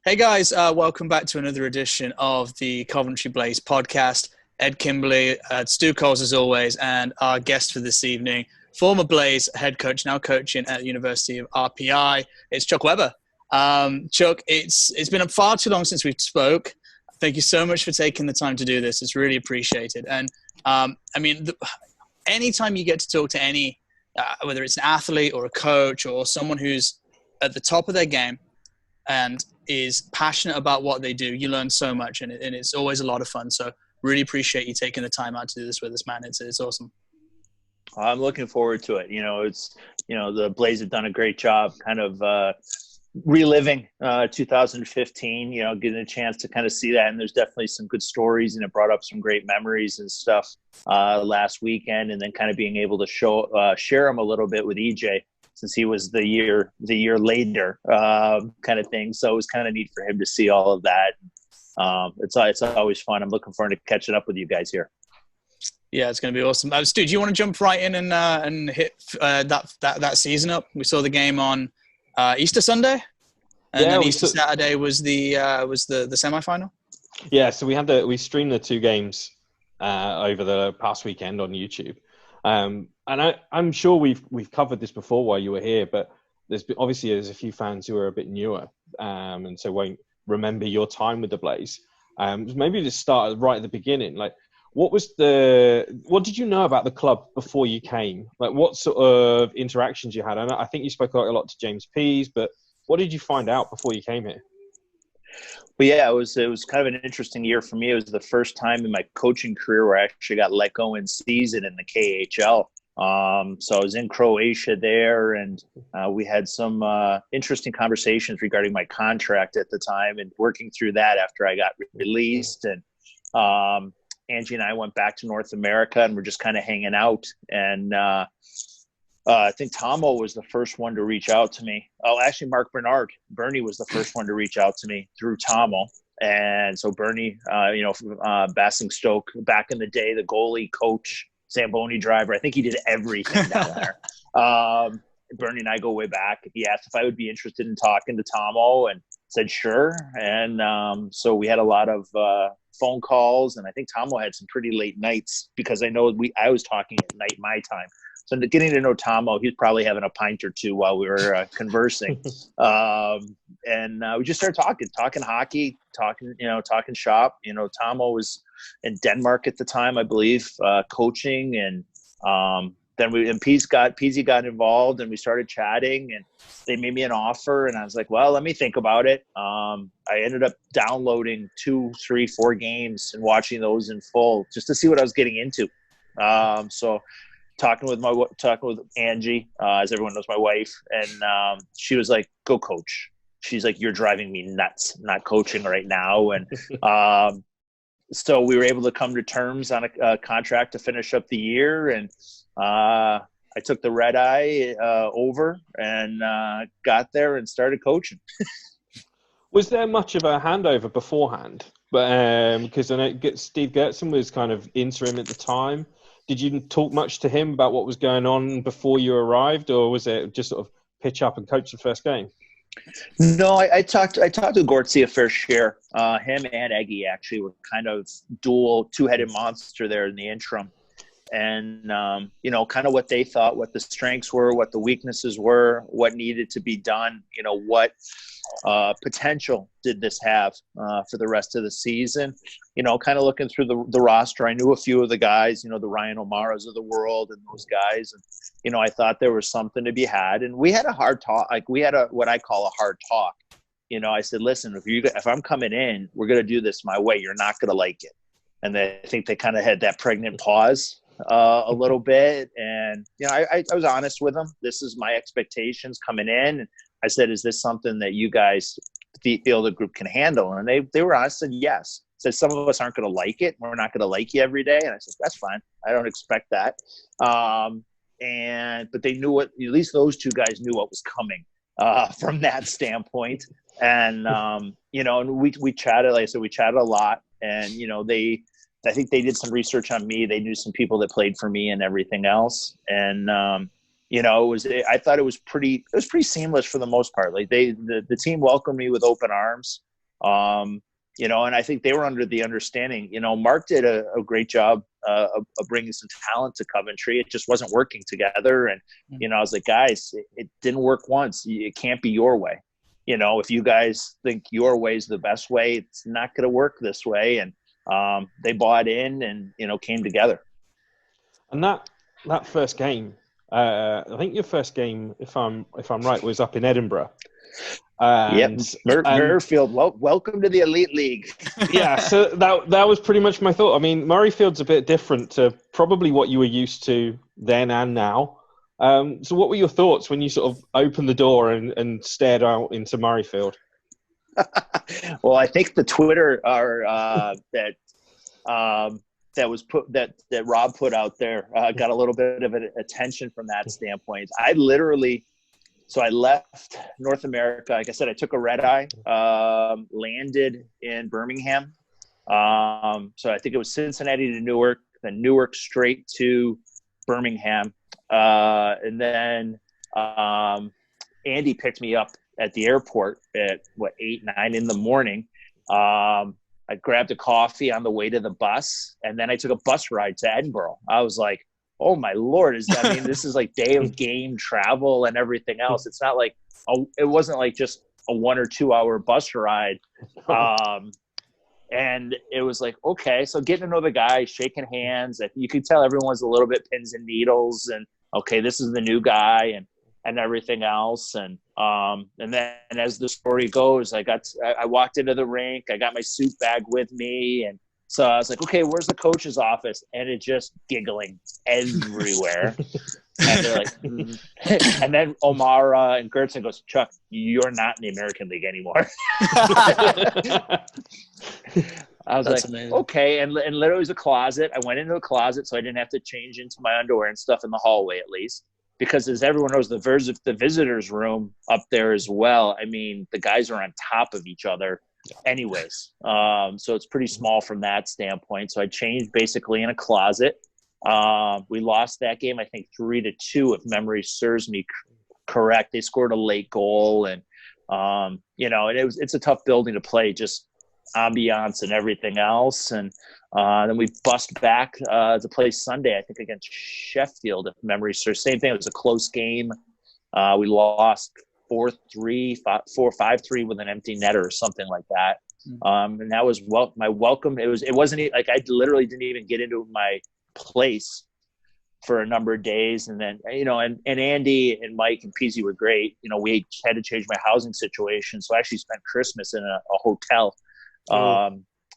Hey guys, welcome back to another edition of the Coventry Blaze podcast. Ed Kimberley, Stu Coles as always, and our guest for this evening, former Blaze head coach, now coaching at the University of RPI. It's Chuck Weber. Chuck, it's been far too long since we spoke. Thank you so much for taking the time to do this. It's really appreciated. And anytime you get to talk to any, whether it's an athlete or a coach or someone who's at the top of their game and is passionate about what they do, you learn so much, and it's always a lot of fun. So really appreciate you taking the time out to do this with us, man. It's awesome. I'm looking forward to it. The Blaze have done a great job kind of reliving 2015, getting a chance to kind of see that. And there's definitely some good stories, and it brought up some great memories and stuff last weekend. And then kind of being able to share them a little bit with EJ, since he was the year later kind of thing. So it was kind of neat for him to see all of that. It's always fun. I'm looking forward to catching up with you guys here. Yeah, it's going to be awesome. Stu, do you want to jump right in and hit that season up? We saw the game on Easter Sunday, and then Easter Saturday was the semifinal. Yeah, so we streamed the two games over the past weekend on YouTube. And I'm sure we've covered this before while you were here, but there's a few fans who are a bit newer, and so won't remember your time with the Blaze. Maybe just start right at the beginning. Like, what did you know about the club before you came? Like, what sort of interactions you had? And I think you spoke a lot to James Pease, but what did you find out before you came here? Well, yeah, it was kind of an interesting year for me. It was the first time in my coaching career where I actually got let go in season in the KHL. So I was in Croatia there, and we had some interesting conversations regarding my contract at the time, and working through that after I got released. And Angie and I went back to North America, and we're just kind of hanging out. And I think Tomo was the first one to reach out to me. Oh, actually, Bernie was the first one to reach out to me through Tomo. And so Bernie, Basingstoke, back in the day, the goalie, coach, Zamboni driver, I think he did everything down there. Bernie and I go way back. He asked if I would be interested in talking to Tomo, and said sure. And so we had a lot of phone calls, and I think Tomo had some pretty late nights, because I know I was talking at night my time. So getting to know Tomo, he was probably having a pint or two while we were conversing. And we just started talking hockey, talking shop. Tomo was in Denmark at the time, I believe, coaching. And then Peasy got involved, and we started chatting, and they made me an offer, and I was like, well, let me think about it. I ended up downloading 2, 3, 4 games and watching those in full just to see what I was getting into. So talking with Angie, as everyone knows, my wife, and she was like, go coach. She's like, you're driving me nuts not coaching right now. And so we were able to come to terms on a contract to finish up the year. And I took the red eye over and got there and started coaching. Was there much of a handover beforehand? Because I know Steve Gertson was kind of interim at the time. Did you talk much to him about what was going on before you arrived, or was it just sort of pitch up and coach the first game? No, I talked to Gortzy a fair share. Him and Eggy actually were kind of dual two-headed monster there in the interim. And, kind of what they thought, what the strengths were, what the weaknesses were, what needed to be done, what potential did this have for the rest of the season. Kind of looking through the roster, I knew a few of the guys, the Ryan O'Maras of the world and those guys. And, I thought there was something to be had. And we had a hard talk. Like, we had what I call a hard talk. I said, listen, if I'm coming in, we're going to do this my way. You're not going to like it. And I think they kind of had that pregnant pause a little bit. And, I was honest with them. This is my expectations coming in. And I said, is this something that you guys feel the group can handle? And they were honest, said yes. Said some of us aren't going to like it. We're not going to like you every day. And I said, that's fine. I don't expect that. But they knew at least those two guys knew what was coming from that standpoint. And, and we chatted, like I said, we chatted a lot. And, I think they did some research on me. They knew some people that played for me and everything else. And, I thought it was pretty seamless for the most part. Like the team welcomed me with open arms. And I think they were under the understanding, Mark did a great job of bringing some talent to Coventry. It just wasn't working together. And, I was like, guys, it didn't work once. It can't be your way. If you guys think your way is the best way, it's not going to work this way. And they bought in and, came together. And that first game, I think your first game, if I'm right, was up in Edinburgh. Murrayfield. Welcome to the Elite League. Yeah, so that was pretty much my thought. I mean, Murrayfield's a bit different to probably what you were used to then and now. So what were your thoughts when you sort of opened the door and stared out into Murrayfield? Well, I think the Twitter that Rob put out there got a little bit of attention from that standpoint. So I left North America. Like I said, I took a red eye, landed in Birmingham. So I think it was Cincinnati to Newark, then Newark straight to Birmingham. And then Andy picked me up at the airport at 8, 9 in the morning. I grabbed a coffee on the way to the bus, and then I took a bus ride to Edinburgh. I was like, oh my Lord, this is like day of game travel and everything else. It's not like, it wasn't like just a 1 or 2 hour bus ride. And it was like, okay, so getting to know the guys, shaking hands, you could tell everyone's a little bit pins and needles and okay, this is the new guy and everything else. And then as the story goes, I walked into the rink, I got my suit bag with me, and so I was like, okay, where's the coach's office? And it just giggling everywhere. And they're like, and then O'Mara and Gertson goes, Chuck, you're not in the American League anymore. I was like, amazing. Okay. And literally it was a closet. I went into a closet so I didn't have to change into my underwear and stuff in the hallway at least. Because as everyone knows, the visitors room up there as well, I mean, the guys are on top of each other anyways. So it's pretty small from that standpoint. So I changed basically in a closet. We lost that game, I think 3-2, if memory serves me correct. They scored a late goal, and and it's a tough building to play, just ambiance and everything else. And then we bust back to play Sunday, I think against Sheffield, if memory serves. Same thing. It was a close game. We lost 4-3, 5-3 with an empty netter or something like that. And that was my welcome. It wasn't like I literally didn't even get into my place for a number of days. And then, and Andy and Mike and Peasy were great. We had to change my housing situation. So I actually spent Christmas in a hotel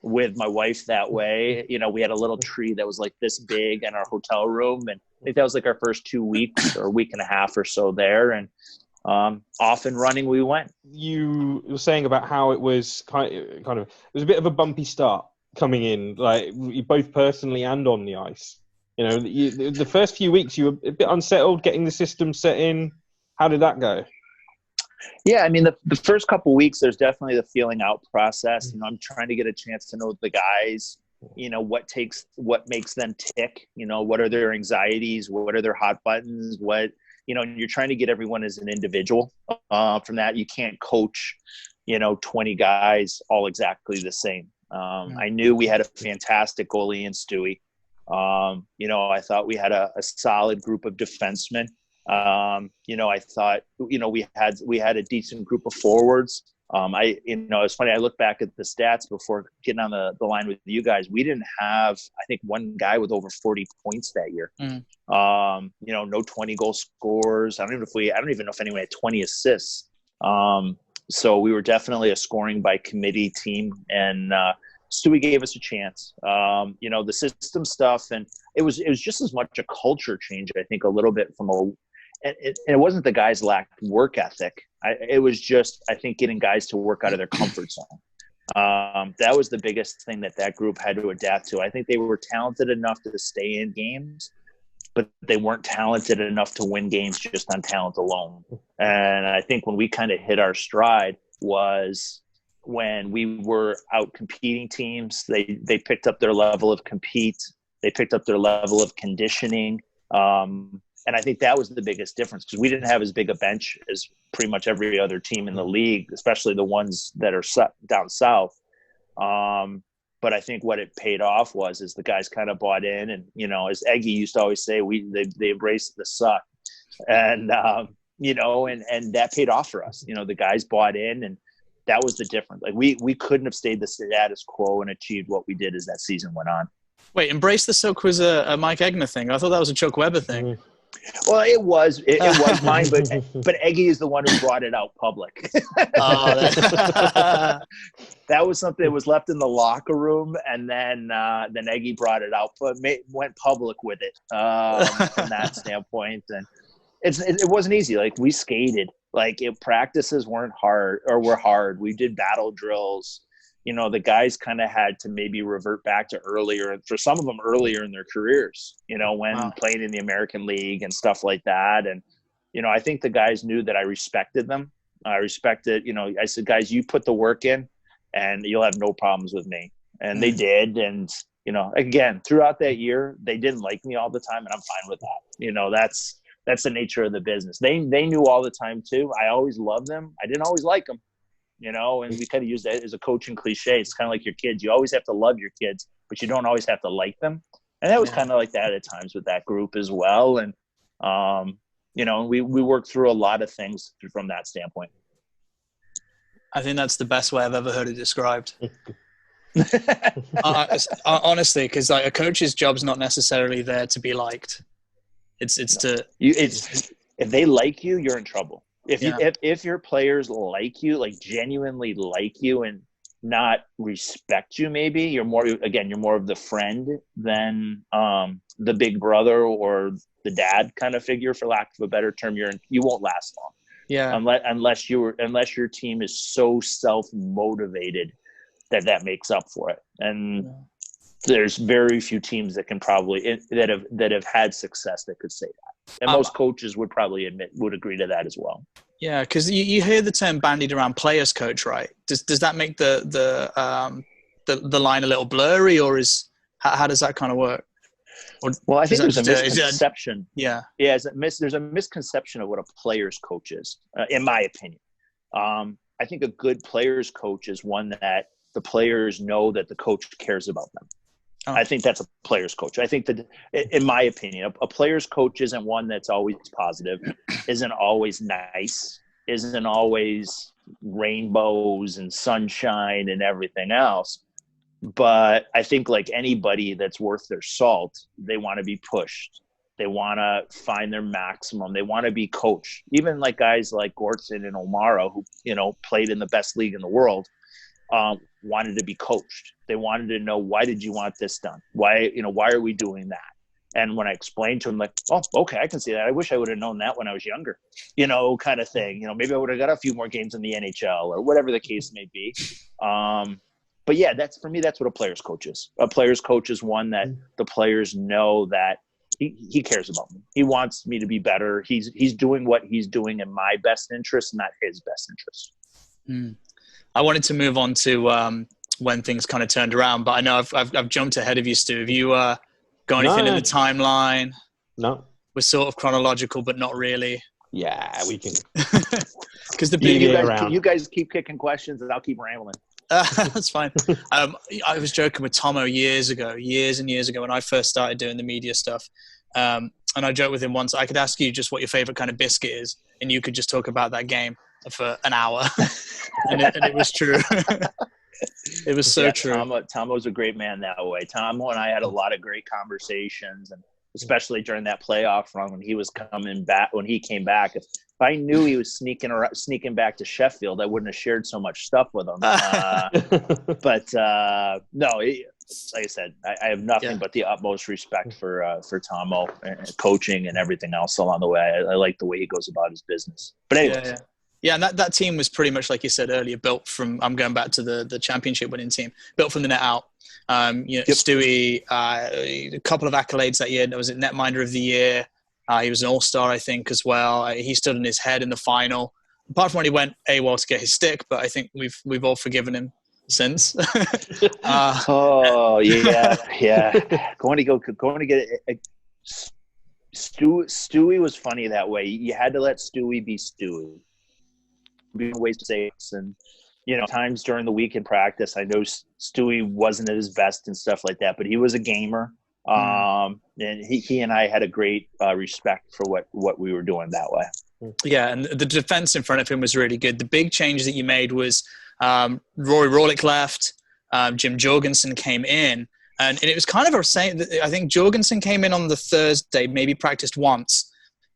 with my wife that way. We had a little tree that was like this big in our hotel room. And I think that was like our first 2 weeks or a week and a half or so there. And off and running we went. You were saying about how it was kind of it was a bit of a bumpy start coming in, like both personally and on the ice. The first few weeks you were a bit unsettled getting the system set in. How did that go? Yeah, I mean, the first couple of weeks, there's definitely the feeling out process. I'm trying to get a chance to know the guys, what makes them tick, what are their anxieties, what are their hot buttons, and you're trying to get everyone as an individual. From that, you can't coach, 20 guys all exactly the same. I knew we had a fantastic goalie in Stewie. I thought we had a solid group of defensemen. I thought, we had a decent group of forwards. It's funny. I look back at the stats before getting on the line with you guys. We didn't have, I think, one guy with over 40 points that year. No 20 goal scorers. I don't even know if anyone had 20 assists. So we were definitely a scoring by committee team, and Stewie gave us a chance. The system stuff, and it was just as much a culture change, I think, a little bit and it wasn't the guys lacked work ethic. It was just, I think, getting guys to work out of their comfort zone. That was the biggest thing that group had to adapt to. I think they were talented enough to stay in games, but they weren't talented enough to win games just on talent alone. And I think when we kind of hit our stride was when we were out competing teams. They picked up their level of compete. They picked up their level of conditioning. And I think that was the biggest difference because we didn't have as big a bench as pretty much every other team in the league, especially the ones that are down south. But I think what it paid off is the guys kind of bought in, and as Eggy used to always say, they embraced the suck, and and that paid off for us. The guys bought in, and that was the difference. Like we couldn't have stayed the status quo and achieved what we did as that season went on. Wait, embrace the suck was a Mike Egner thing. I thought that was a Chuck Weber thing. Well, it was mine, but Eggy is the one who brought it out public. That was something that was left in the locker room, and then Eggy brought it out, but went public with it from that standpoint. And it wasn't easy. Like we skated, like practices were hard. We did battle drills. The guys kind of had to maybe revert back to earlier, for some of them earlier in their careers, when playing in the American League and stuff like that. And, I think the guys knew that I respected them. I respected, I said, guys, you put the work in and you'll have no problems with me. And they did. And, again, throughout that year, they didn't like me all the time, and I'm fine with that. That's the nature of the business. They knew all the time too. I always loved them. I didn't always like them. And we kind of use that as a coaching cliche. It's kind of like your kids. You always have to love your kids, but you don't always have to like them. And that was kind of like that at times with that group as well. And, we worked through a lot of things from that standpoint. I think that's the best way I've ever heard it described. Honestly, because like a coach's job's not necessarily there to be liked. It's if they like you, you're in trouble. If your players like you, like genuinely like you and not respect you, maybe you're more of the friend than the big brother or the dad kind of figure, for lack of a better term. You won't last long. Yeah. Unless your team is so self-motivated that makes up for it. And there's very few teams that can probably that have had success that could say that. And most coaches would probably would agree to that as well. Yeah, because you hear the term bandied around, players coach, right? Does that make the line a little blurry, or how does that kind of work? Well, I think there's a misconception. There's a misconception of what a player's coach is, in my opinion. I think a good player's coach is one that the players know that the coach cares about them. I think that's a player's coach. I think that, in my opinion, a player's coach isn't one that's always positive, isn't always nice, isn't always rainbows and sunshine and everything else. But I think like anybody that's worth their salt, they want to be pushed. They want to find their maximum. They want to be coached. Even like guys like Gortson and O'Mara, who, played in the best league in the world, wanted to be coached. They wanted to know, why did you want this done? Why are we doing that? And when I explained to them, like, oh, okay, I can see that. I wish I would have known that when I was younger, kind of thing. Maybe I would have got a few more games in the NHL or whatever the case may be. But yeah, that's what a player's coach is. A player's coach is one that the players know that he cares about me. He wants me to be better. He's doing what he's doing in my best interest, not his best interest. I wanted to move on to when things kind of turned around, but I know I've jumped ahead of you, Stu. Have you got anything in the timeline? No. We're sort of chronological, but not really. Yeah, we can. Because you guys keep kicking questions, and I'll keep rambling. That's fine. I was joking with Tomo years and years ago when I first started doing the media stuff. And I joked with him once, I could ask you just what your favorite kind of biscuit is, and you could just talk about that game for an hour. and it was true. It was so true. Tomo's a great man that way. Tomo and I had a lot of great conversations, and especially during that playoff run when he was coming back, when he came back. If I knew he was sneaking back to Sheffield, I wouldn't have shared so much stuff with him. But no, like I said, I have nothing but the utmost respect for Tomo and coaching and everything else along the way. I like the way he goes about his business. But anyways. Yeah, and that team was pretty much, like you said earlier, built from – I'm going back to the championship winning team, built from the net out. Stewie, a couple of accolades that year. Was it netminder of the year? He was an all-star, I think, as well. He stood on his head in the final. Apart from when he went AWOL to get his stick, but I think we've all forgiven him since. Yeah. Going to get Stewie was funny that way. You had to let Stewie be Stewie. Ways to say it. And times during the week in practice, I know Stewie wasn't at his best and stuff like that, but he was a gamer. And he and I had a great respect for what we were doing that way. Yeah, and the defense in front of him was really good. The big change that you made was Rory Rolick left, Jim Jorgensen came in, and it was kind of a saying that I think Jorgensen came in on the Thursday, maybe practiced once,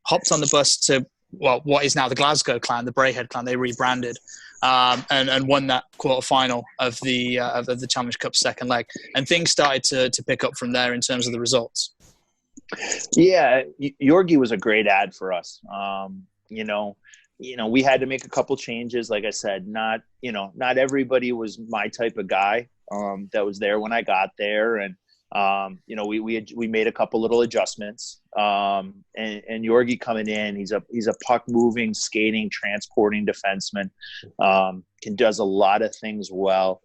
hopped on the bus to what is now the Glasgow clan, the Braehead clan. They rebranded, and won that quarterfinal of the Challenge Cup second leg, and things started to pick up from there in terms of the results. Yeah, Yorgi was a great ad for us. We had to make a couple changes. Like I said, not everybody was my type of guy that was there when I got there, and we made a couple little adjustments. And Yorgi coming in, he's a puck moving, skating, transporting defenseman. Does a lot of things well.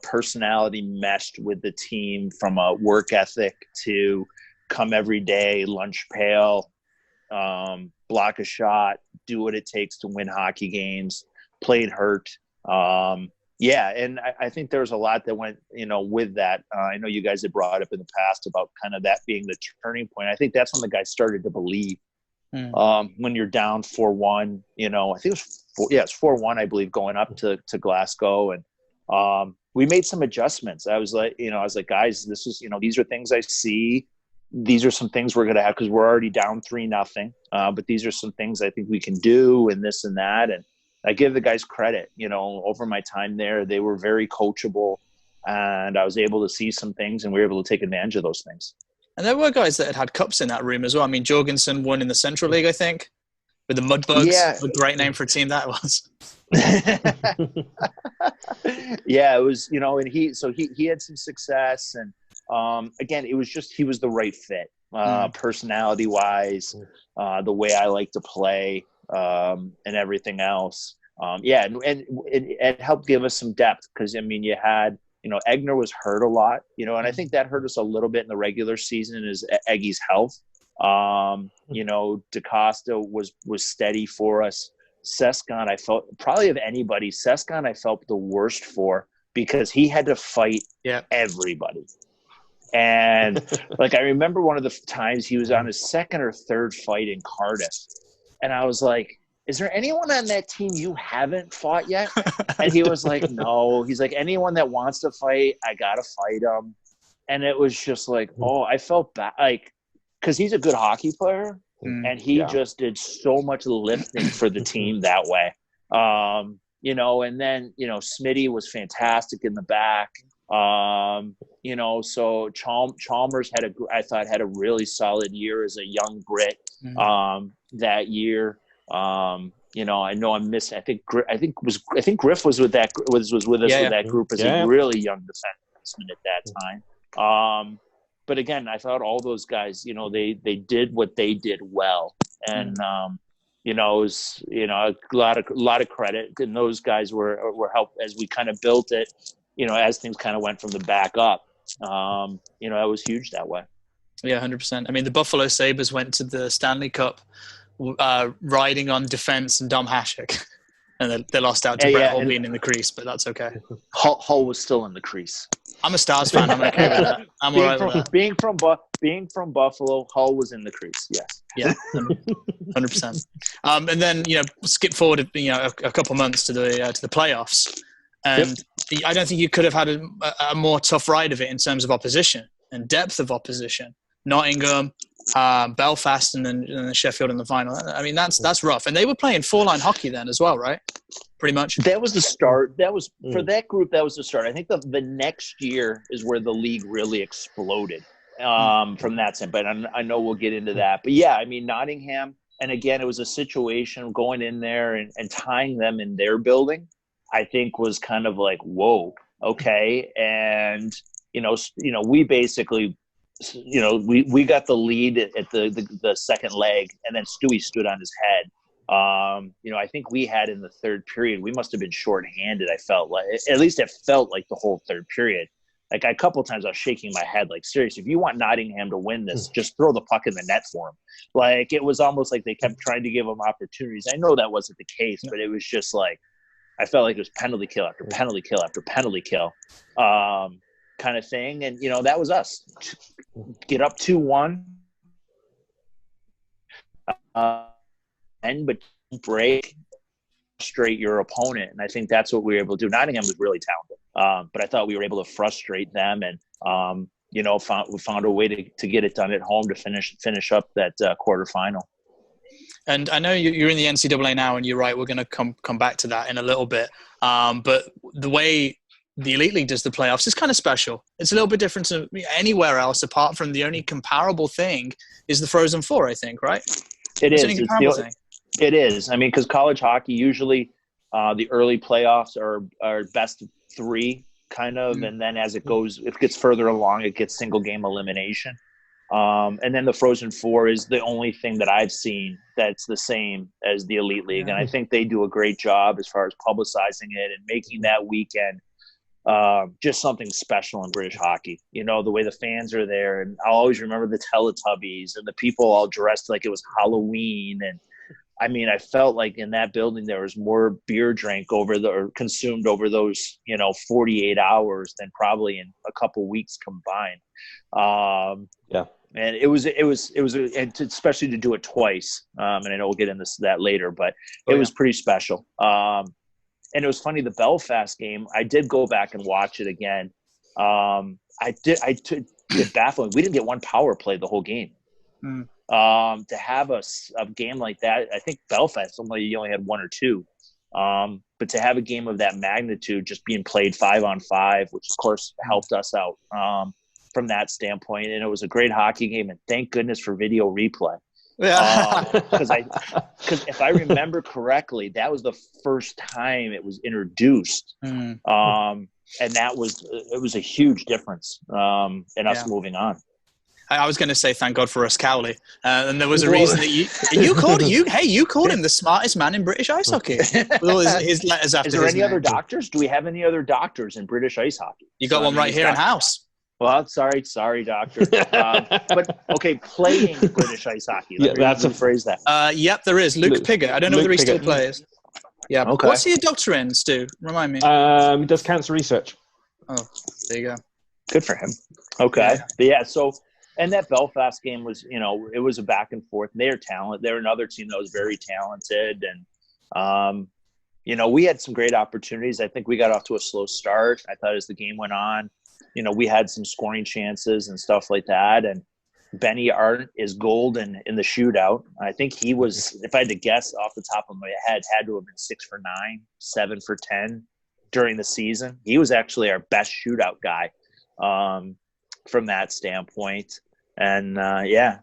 Personality meshed with the team from a work ethic to come every day, lunch pail, block a shot, do what it takes to win hockey games, played hurt. And I think there was a lot that went, with that. I know you guys had brought up in the past about kind of that being the turning point. I think that's when the guys started to believe. When you're down 4-1, I think it's 4-1, I believe, going up to Glasgow. And we made some adjustments. I was like, guys, this is, these are things I see. These are some things we're going to have because we're already down 3-0. But these are some things I think we can do and this and that. And I give the guys credit, over my time there, they were very coachable and I was able to see some things and we were able to take advantage of those things. And there were guys that had cups in that room as well. I mean, Jorgensen won in the Central League, I think, with the Mudbugs. Yeah. A great name for a team that was. Yeah, it was, and he had some success. And again, it was just he was the right fit, personality-wise, the way I like to play, and everything else. And it helped give us some depth because, you had – Egner was hurt a lot, and I think that hurt us a little bit in the regular season is Eggy's health. DaCosta was steady for us. Sescon, I felt probably of anybody, Sescon I felt the worst for because he had to fight everybody. And I remember one of the times he was on his second or third fight in Cardiff. And I was like, is there anyone on that team you haven't fought yet? And he was like, no. He's like, anyone that wants to fight, I got to fight them. And it was just like, I felt bad. Because he's a good hockey player. And he just did so much lifting for the team that way. And then, Smitty was fantastic in the back. So Chalmers had a really solid year as a young Brit that year. I know I'm missing. I think Griff was with that was with us with that group as a really young defenseman at that time. But again, I thought all those guys, they did what they did well, and it was a lot of credit. And those guys were help as we kind of built it. As things kind of went from the back up. It was huge that way. Yeah, 100%. I mean, the Buffalo Sabres went to the Stanley Cup riding on defense and Dom Hasek. And they lost out to Brett Hull being in the crease, but that's okay. Hull was still in the crease. I'm a Stars fan. I'm okay with that. I'm all right with that. Being from Buffalo, Hull was in the crease, yes. Yeah, 100%. And then, skip forward, a couple months to the playoffs. And I don't think you could have had a more tough ride of it in terms of opposition and depth of opposition. Nottingham, Belfast, and then Sheffield in the final. I mean, that's rough. And they were playing four-line hockey then as well, right? Pretty much. That was the start. That was for that group. That was the start. I think the next year is where the league really exploded from that sense. But I know we'll get into that. But yeah, I mean, Nottingham, and again, it was a situation going in there and tying them in their building. I think was kind of like, whoa, okay. And, we basically, we got the lead at the second leg, and then Stewie stood on his head. I think we had in the third period, we must have been shorthanded. I felt like, at least it felt like the whole third period. Like a couple of times I was shaking my head, like, seriously, if you want Nottingham to win this, just throw the puck in the net for them. Like, it was almost like they kept trying to give them opportunities. I know that wasn't the case, but it was just like, I felt like it was penalty kill after penalty kill after penalty kill kind of thing. And, that was us. Get up 2-1. But break, frustrate your opponent. And I think that's what we were able to do. Nottingham was really talented. But I thought we were able to frustrate them and, we found a way to get it done at home to finish up that quarterfinal. And I know you're in the NCAA now, and you're right, we're going to come back to that in a little bit. But the way the Elite League does the playoffs is kind of special. It's a little bit different to anywhere else, apart from the only comparable thing is the Frozen Four, I think, right? It is. It is. I mean, because college hockey, usually the early playoffs are best of 3 kind of, and then as it gets further along, it gets single game elimination. And then the Frozen Four is the only thing that I've seen that's the same as the Elite League. And I think they do a great job as far as publicizing it and making that weekend just something special in British hockey. The way the fans are there. And I'll always remember the Teletubbies and the people all dressed like it was Halloween. And I mean, I felt like in that building there was more beer drank or consumed over those, 48 hours than probably in a couple weeks combined. And it was, especially to do it twice. And I know we'll get into that later, but it was pretty special. And it was funny, the Belfast game, I did go back and watch it again. It baffling. We didn't get one power play the whole game. To have a game like that, I think Belfast you only had 1 or 2. But to have a game of that magnitude just being played 5-on-5, which of course helped us out from that standpoint. And it was a great hockey game, and thank goodness for video replay. Because if I remember correctly, that was the first time it was introduced. And it was a huge difference in us moving on. I was going to say, thank God for Russ Cowley. And there was a reason that you called him the smartest man in British ice hockey. With all his letters after. Is there any other doctors? Do we have any other doctors in British ice hockey? You got one right here in house. Well, sorry, doctor. But okay, playing British ice hockey. That's a phrase that. Yep, there is. Luke Piggott. I don't know whether he still plays. Yeah. Okay. What's he a doctor in, Stu? Remind me. He does cancer research. Oh, there you go. Good for him. Okay. Yeah. So, and that Belfast game was, it was a back and forth. They're talented. They're another team that was very talented. And, we had some great opportunities. I think we got off to a slow start. I thought as the game went on, we had some scoring chances and stuff like that. And Benny Art is golden in the shootout. I think he was, if I had to guess off the top of my head, had to have been 6 for 9, 7 for 10 during the season. He was actually our best shootout guy from that standpoint. And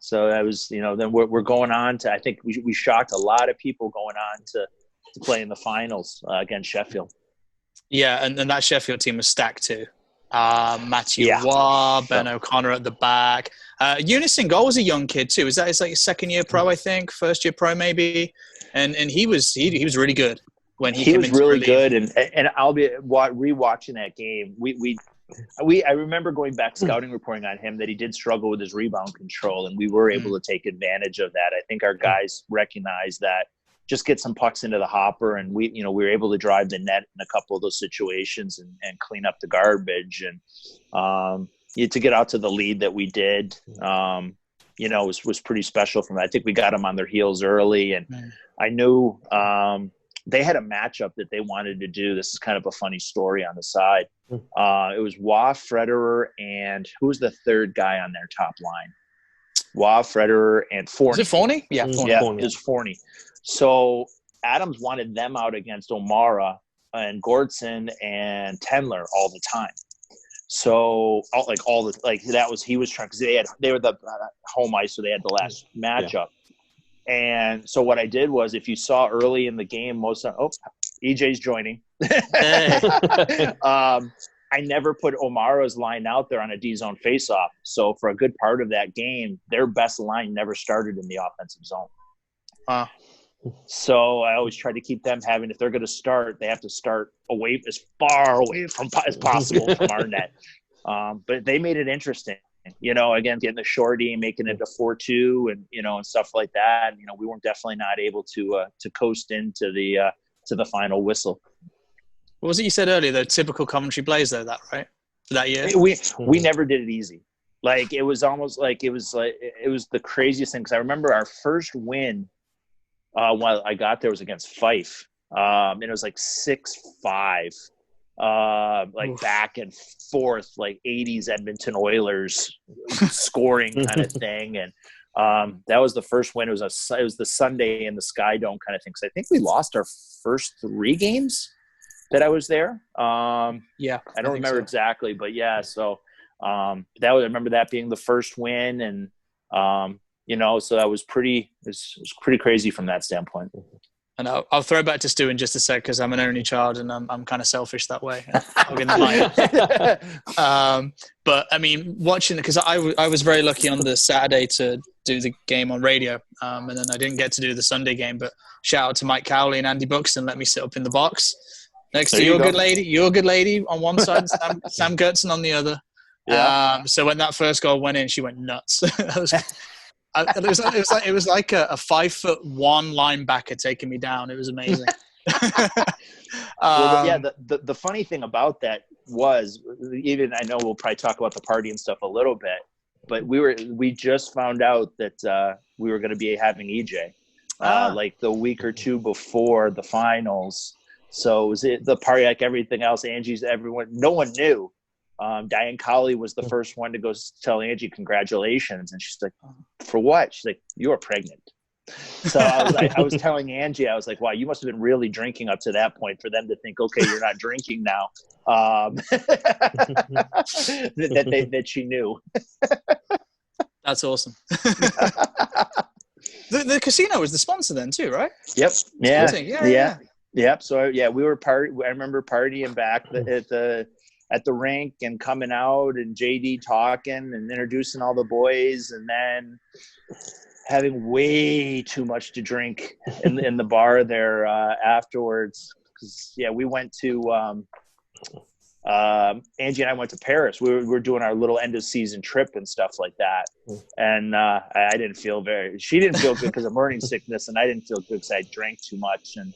so that was, then we're going on to, I think we shocked a lot of people going on to play in the finals against Sheffield. Yeah, and that Sheffield team was stacked too. Matthew Waugh, Ben O'Connor at the back. Eunice in goal was a young kid too. Is that his his second year pro? I think first year pro maybe. And he was really good when he was really good. And I'll be rewatching that game. I remember going back scouting reporting on him that he did struggle with his rebound control, and we were able to take advantage of that. I think our guys recognized that. Just get some pucks into the hopper, and we were able to drive the net in a couple of those situations and clean up the garbage. And to get out to the lead that we did, was pretty special from that. I think we got them on their heels early, and I knew they had a matchup that they wanted to do. This is kind of a funny story on the side. It was Waugh, Frederer, and who was the third guy on their top line? Waugh, Frederer, and Forney. Is it Forney? Yeah, Forney. It was Forney. So Adams wanted them out against O'Mara and Gordson and Tendler all the time. So he was trying, because they were the home ice, so they had the last matchup. And so what I did was, if you saw early in the game, EJ's joining. I never put O'Mara's line out there on a D-zone faceoff. So for a good part of that game, their best line never started in the offensive zone. So I always try to keep them if they're going to start, they have to start as far away as possible from our net. But they made it interesting. Again, getting the shorty and making it a 4-2 and, and stuff like that. And, we weren't definitely not able to coast into the final whistle. What was it you said earlier, though? Typical Coventry Blaze, though, for that year? We never did it easy. Like, it was almost like it was the craziest thing. Because I remember our first win while I got there was against Fife. And it was like 6-5. Oof. Back and forth, like 80s Edmonton Oilers scoring kind of thing. And that was the first win. It was the Sunday in the Sky Dome kind of thing. Because I think we lost our first 3 games that I was there. I don't remember exactly, but yeah. So I remember that being the first win, and so that was pretty crazy from that standpoint. And I'll throw back to Stu in just a sec, because I'm an only child and I'm kind of selfish that way. But I mean, watching it, because I was very lucky on the Saturday to do the game on radio, and then I didn't get to do the Sunday game. But shout out to Mike Cowley and Andy Buxton, let me sit up in the box next to your good lady on one side, Sam Gertson on the other. Yeah. So when that first goal went in, she went nuts. It was like a 5'1" linebacker taking me down. It was amazing. The funny thing about that was, even, I know we'll probably talk about the party and stuff a little bit, but we just found out that we were going to be having EJ like the week or two before the finals. So it was the party like everything else. Everyone, no one knew. Diane Colley was the first one to go tell Angie congratulations, and she's like, "For what?" She's like, "You are pregnant." So I was telling Angie, I was like, "Wow, you must have been really drinking up to that point for them to think, okay, you're not drinking now." That she knew. That's awesome. The casino was the sponsor then too, right? Yep. Yeah. Yep. So we were I remember partying back at the rink and coming out, and JD talking and introducing all the boys, and then having way too much to drink in the bar there afterwards. Because we went to Angie and I went to Paris. We were doing our little end of season trip and stuff like that. And I didn't feel she didn't feel good because of morning sickness, and I didn't feel good because I drank too much. And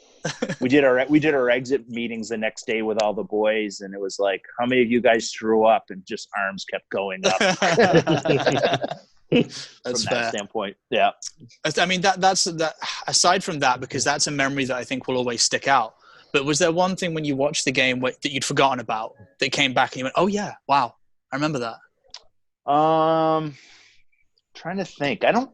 we did our exit meetings the next day with all the boys, and it was like, how many of you guys threw up? And just arms kept going up. That's from that standpoint. Yeah. I mean, that's aside from that, because that's a memory that I think will always stick out. But was there one thing when you watched the game that you'd forgotten about that came back and you went, "Oh yeah, wow, I remember that"? Trying to think. I don't.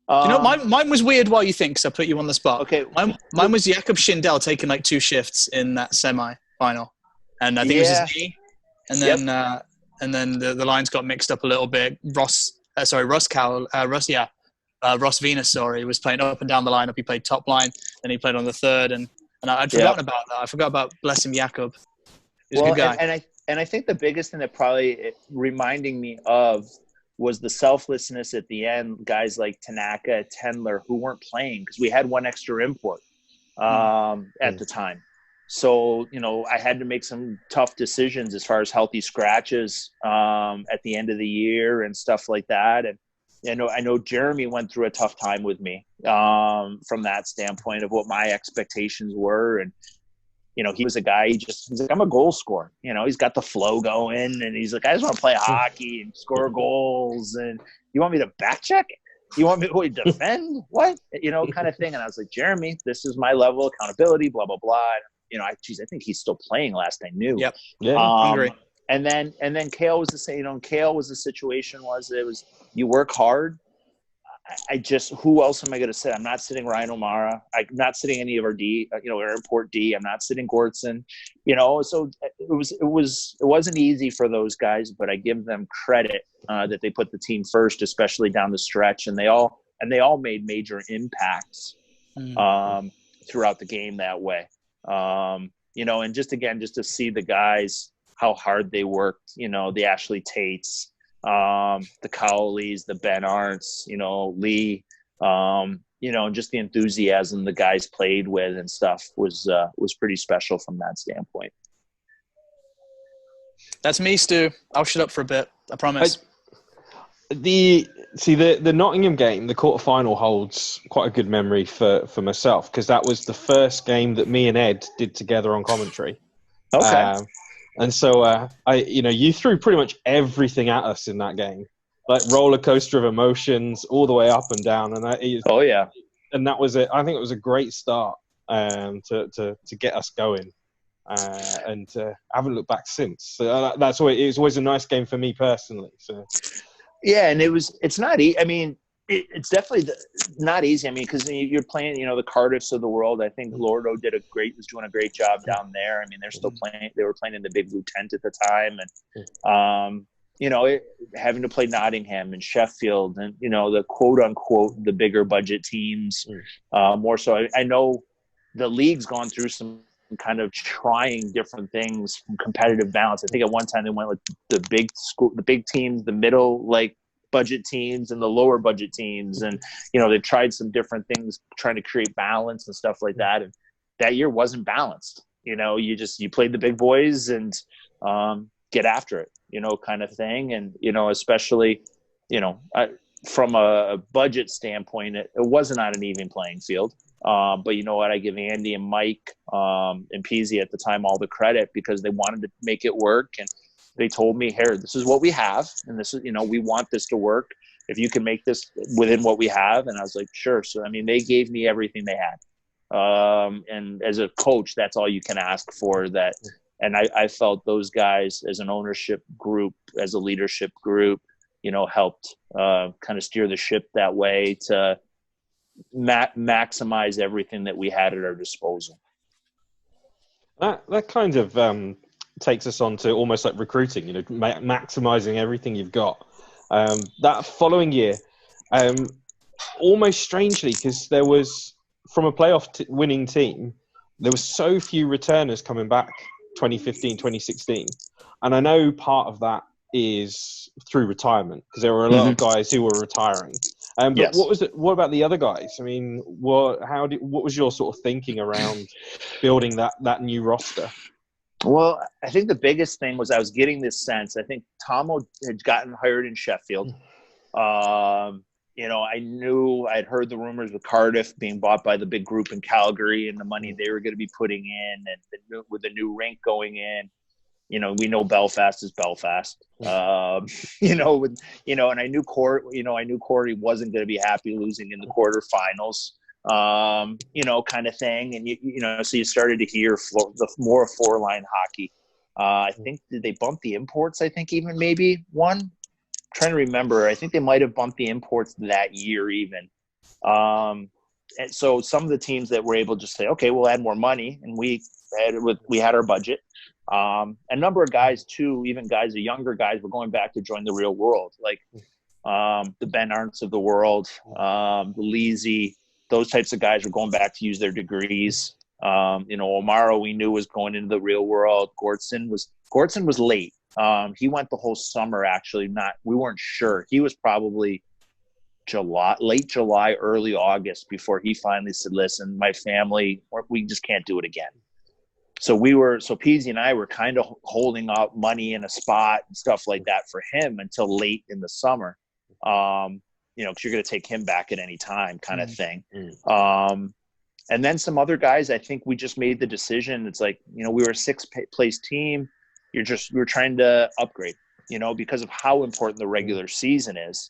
Mine was weird while you think, so I put you on the spot. Okay. Mine was Jakob Schindel taking like 2 shifts in that semi-final, and I think it was his knee, and then the lines got mixed up a little bit. Ross Venus, was playing up and down the lineup. He played top line, then he played on the third, and I'd forgotten about that. I forgot about, bless him, Jakob. He's a good guy. And I think the biggest thing that probably reminding me of was the selflessness at the end. Guys like Tanaka, Tendler, who weren't playing because we had one extra import at the time. So, I had to make some tough decisions as far as healthy scratches at the end of the year and stuff like that. And I know Jeremy went through a tough time with me from that standpoint of what my expectations were. And, he was a guy, he's like, I'm a goal scorer. He's got the flow going, and he's like, I just want to play hockey and score goals. And you want me to back check? You want me to defend? What? Kind of thing. And I was like, Jeremy, this is my level of accountability, blah, blah, blah. And, I think he's still playing last I knew. Yep. Yeah. Agree. And then Kale was the same. Kale was the situation you work hard. Who else am I going to sit? I'm not sitting Ryan O'Mara. I'm not sitting any of our D, our import D. I'm not sitting Gortson, so it wasn't easy for those guys, but I give them credit that they put the team first, especially down the stretch. And they all made major impacts throughout the game that way. And just to see the guys, how hard they worked, the Ashley Tates, the Cowleys, the Ben Arnts, Lee, and just the enthusiasm the guys played with and stuff was pretty special from that standpoint. That's me, Stu. I'll shut up for a bit. I promise. The Nottingham game, the quarterfinal, holds quite a good memory for myself, because that was the first game that me and Ed did together on commentary. Okay. And so you threw pretty much everything at us in that game, like roller coaster of emotions all the way up and down. And and that was it. I think it was a great start to get us going, and haven't looked back since. So that's always, it was always a nice game for me personally. So. Yeah, and it's not easy. I mean, it's definitely not easy. I mean, because you're playing, the Cardiffs of the world. I think Lordo was doing a great job down there. I mean, they're still playing. They were playing in the Big Blue Tent at the time, and having to play Nottingham and Sheffield, and the quote unquote the bigger budget teams. More so, I know the league's gone through some kind of trying different things from competitive balance. I think at one time they went with the big teams, the middle budget teams, and the lower budget teams, and they tried some different things trying to create balance and stuff like that. And that year wasn't balanced. You played the big boys and get after it, kind of thing. And especially from a budget standpoint, it wasn't on an even playing field. But you know what? I give Andy and Mike and Peasy at the time all the credit, because they wanted to make it work, and they told me, "Here, this is what we have, and this is we want this to work. If you can make this within what we have," and I was like, "Sure." So I mean, they gave me everything they had, and as a coach, that's all you can ask for. That, and I felt those guys as an ownership group, as a leadership group, helped kind of steer the ship that way to maximize everything that we had at our disposal. That kind of takes us on to almost like recruiting, maximizing everything you've got. That following year, almost strangely, because there was, from a playoff winning team, there were so few returners coming back 2015, 2016. And I know part of that is through retirement, because there were a lot of guys who were retiring. But yes. What about the other guys? I mean, what was your sort of thinking around building that new roster? Well, I think the biggest thing was I was getting this sense. I think Tomo had gotten hired in Sheffield. I knew I'd heard the rumors with Cardiff being bought by the big group in Calgary and the money they were going to be putting in, and with the new rink going in. We know Belfast is Belfast. And I knew Corey wasn't going to be happy losing in the quarterfinals. Kind of thing. And so you started to hear more floor-line hockey. I think, did they bump the imports? I think even maybe one. I'm trying to remember. I think they might have bumped the imports that year even. And so some of the teams that were able to just say, okay, we'll add more money, and we had our budget. A number of guys too, even guys, the younger guys, were going back to join the real world, like the Ben Arndts of the world, the Leasy. Those types of guys were going back to use their degrees. Omaro, we knew, was going into the real world. Gortson was late. He went the whole summer. Actually, we weren't sure. He was probably late July, early August before he finally said, "Listen, my family, we just can't do it again." So Peasy and I were kind of holding up money in a spot and stuff like that for him until late in the summer. Because you're going to take him back at any time, kind of thing. And then some other guys, I think we just made the decision. It's like, we were a sixth place team. We were trying to upgrade, because of how important the regular season is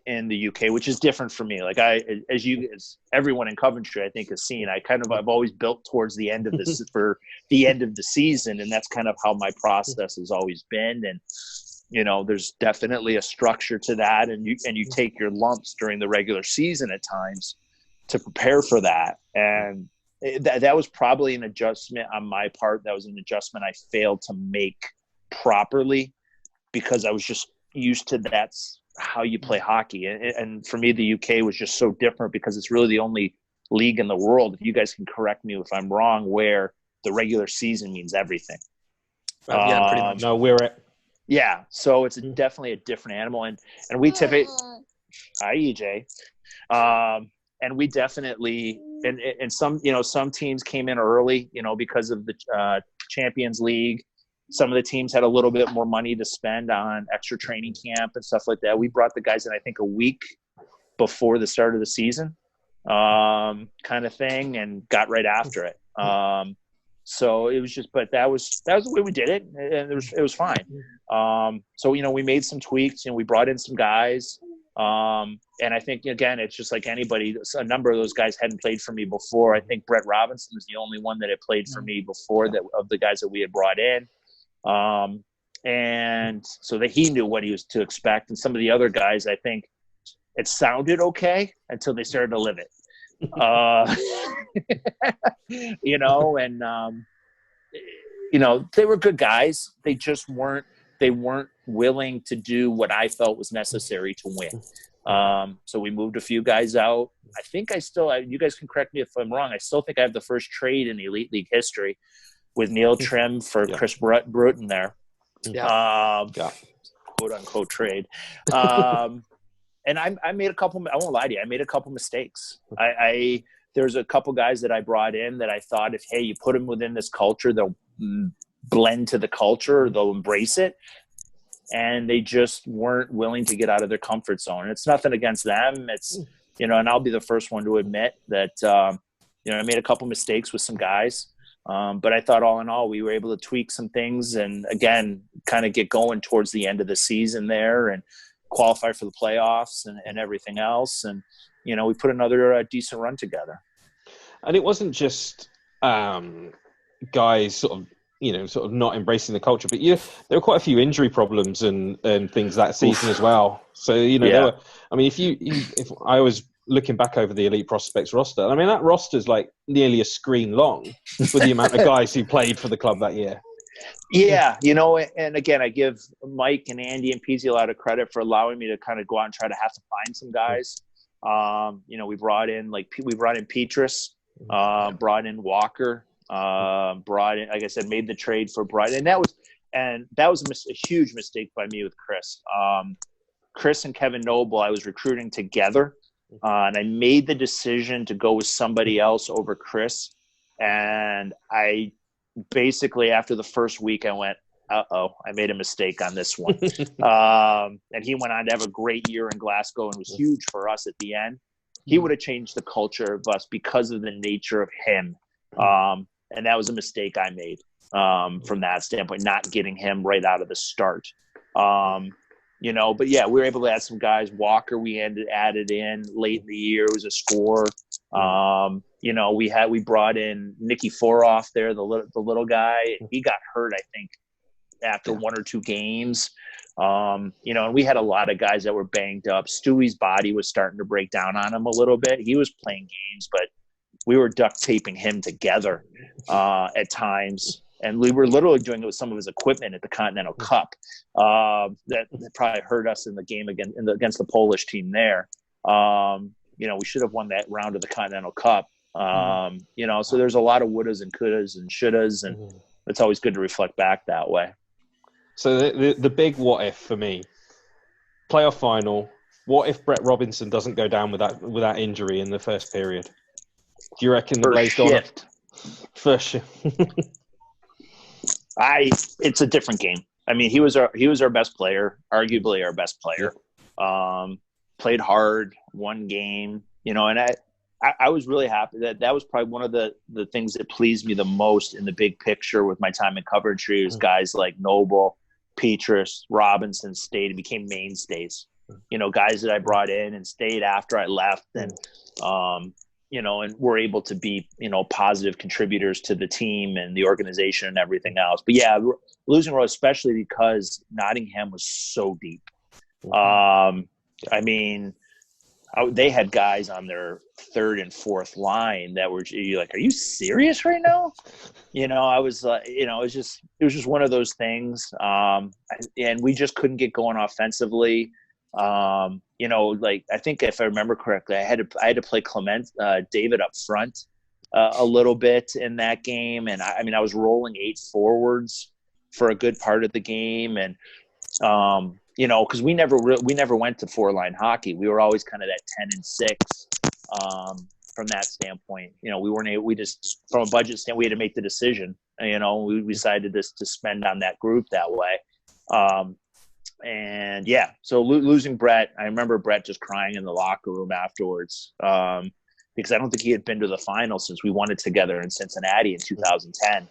in the UK, which is different for me. Like as everyone in Coventry, I think, has seen, I've always built towards the end of this for the end of the season. And that's kind of how my process has always been. And, there's definitely a structure to that, and you take your lumps during the regular season at times to prepare for that. And that was probably an adjustment on my part. That was an adjustment I failed to make properly, because I was just used to that's how you play hockey. And for me, the UK was just so different, because it's really the only league in the world, if you guys can correct me if I'm wrong, where the regular season means everything. Yeah, pretty much. No, we're at. Yeah, so it's definitely a different animal, and we typically, hi EJ, and we definitely, and some some teams came in early, because of the Champions League, some of the teams had a little bit more money to spend on extra training camp and stuff like that. We brought the guys in, I think, a week before the start of the season, kind of thing, and got right after it. So it was just, but that was the way we did it, and it was fine. So, we made some tweaks, we brought in some guys. And I think, again, it's just like anybody, a number of those guys hadn't played for me before. I think Brett Robinson was the only one that had played for me before that of the guys that we had brought in. And so that he knew what he was to expect. And some of the other guys, I think it sounded okay until they started to live it. They were good guys. They just weren't willing to do what I felt was necessary to win. So we moved a few guys out. I think you guys can correct me if I'm wrong. I still think I have the first trade in the Elite League history with Neil Trim for Chris Bruton there. Quote unquote trade. And I made a couple, I won't lie to you, I made a couple mistakes. There's a couple guys that I brought in that I thought you put them within this culture, they'll blend to the culture, they'll embrace it. And they just weren't willing to get out of their comfort zone. And it's nothing against them. It's, and I'll be the first one to admit that, I made a couple mistakes with some guys. But I thought all in all, we were able to tweak some things and, again, kind of get going towards the end of the season there and qualify for the playoffs and everything else. And, we put another decent run together. And it wasn't just guys sort of not embracing the culture, but there were quite a few injury problems and things that season as well. So, there were, if I was looking back over the Elite Prospects roster, that roster's like nearly a screen long with the amount of guys who played for the club that year. Yeah, and again, I give Mike and Andy and Peasy a lot of credit for allowing me to kind of go out and try to have to find some guys. We brought in Petrus, brought in Walker, brought in, like I said, made the trade for Brian, and that was a huge mistake by me with Chris. Chris and Kevin Noble, I was recruiting together, and I made the decision to go with somebody else over Chris, and I basically, after the first week, I went, I made a mistake on this one. And he went on to have a great year in Glasgow and was huge for us at the end. He would have changed the culture of us because of the nature of him. And that was a mistake I made from that standpoint, not getting him right out of the start. But yeah, we were able to add some guys. Walker, we added in late in the year. It was a score. We brought in Nicky Foroff there, the little guy. He got hurt, I think, after one or two games. And we had a lot of guys that were banged up. Stewie's body was starting to break down on him a little bit. He was playing games, but we were duct taping him together at times. And we were literally doing it with some of his equipment at the Continental Cup. That probably hurt us in the game against the Polish team there. We should have won that round of the Continental Cup. So there's a lot of wouldas and couldas and shouldas, and it's always good to reflect back that way. So the big what if for me, playoff final, what if Brett Robinson doesn't go down with that injury in the first period? Do you reckon the Blaze got it? First shift. It's a different game. He was our best player, arguably our best player. Played hard, won game, and I was really happy that was probably one of the things that pleased me the most in the big picture with my time in Coventry was guys like Noble, Petrus, Robinson stayed and became mainstays. Guys that I brought in and stayed after I left and were able to be, positive contributors to the team and the organization and everything else. But yeah, losing road, especially because Nottingham was so deep. They had guys on their third and fourth line that were like, "Are you serious right now?" I was it was just one of those things. And we just couldn't get going offensively. I think if I remember correctly, I had to play David up front a little bit in that game, and I was rolling 8 forwards for a good part of the game, and because we never went to 4-line hockey. We were always kind of that 10 and 6 from that standpoint. We weren't able, we just, from a budget standpoint, we had to make the decision. We decided to spend on that group that way. And yeah, so losing Brett, I remember Brett just crying in the locker room afterwards, because I don't think he had been to the final since we won it together in Cincinnati in 2010.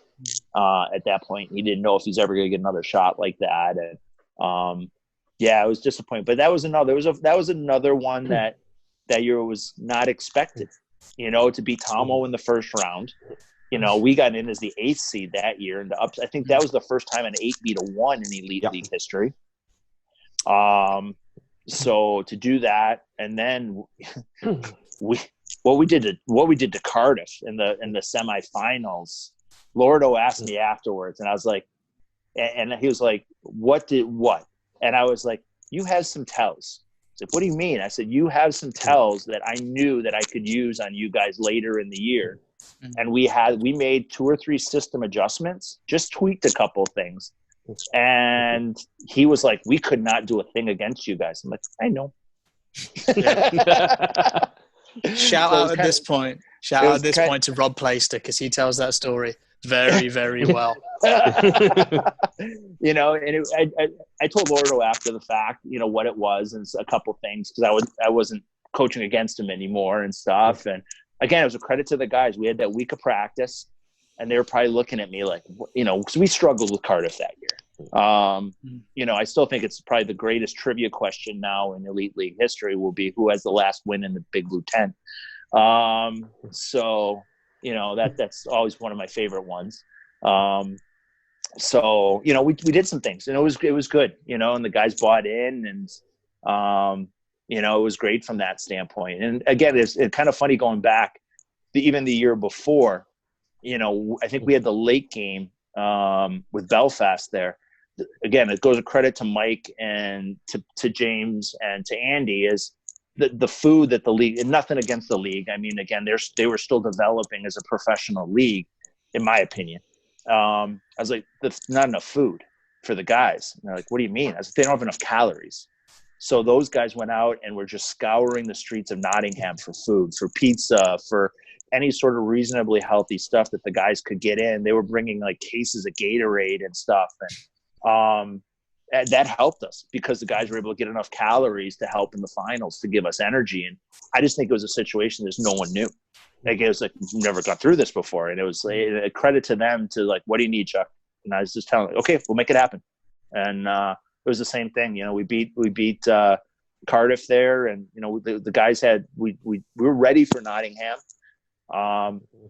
At that point, he didn't know if he's ever going to get another shot like that. And yeah, I was disappointed. But that was another one that year was not expected. To beat Tomo in the first round. We got in as the 8th seed that year, and I think that was the first time an 8 beat a 1 in Elite League history. So to do that, and then what we did to Cardiff in the semifinals. Lordo asked me afterwards, and I was like, and he was like, what? And I was like, you have some tells. He's like, what do you mean? I said, you have some tells that I knew that I could use on you guys later in the year. And we made 2 or 3 system adjustments, just tweaked a couple of things. And he was like, we could not do a thing against you guys. I'm like, I know. Shout out at this point to Rob Playster, because he tells that story very, very well. And I told Lordo after the fact, what it was and a couple things, because I wasn't coaching against him anymore and stuff. And again, it was a credit to the guys. We had that week of practice, and they were probably looking at me like, because we struggled with Cardiff that year. I still think it's probably the greatest trivia question now in Elite League history will be who has the last win in the Big Blue Tent. So that's always one of my favorite ones. So we did some things, and it was good, and the guys bought in, and it was great from that standpoint. And again, it's kind of funny going back even the year before, I think we had the late game with Belfast there. Again, it goes a credit to Mike and to James and to Andy is the food that the league, and nothing against the league. I mean, again, they were still developing as a professional league, in my opinion. I was like, there's not enough food for the guys. And they're like, what do you mean? I was like, they don't have enough calories. So those guys went out and were just scouring the streets of Nottingham for food, for pizza, for any sort of reasonably healthy stuff that the guys could get in. They were bringing like cases of Gatorade and stuff. And that helped us because the guys were able to get enough calories to help in the finals to give us energy. And I just think it was a situation that no one knew. Like, it was like, we've never got through this before. And it was a credit to them to like, what do you need, Chuck? And I was just telling them, okay, we'll make it happen. And it was the same thing. We beat Cardiff there, and the guys we were ready for Nottingham.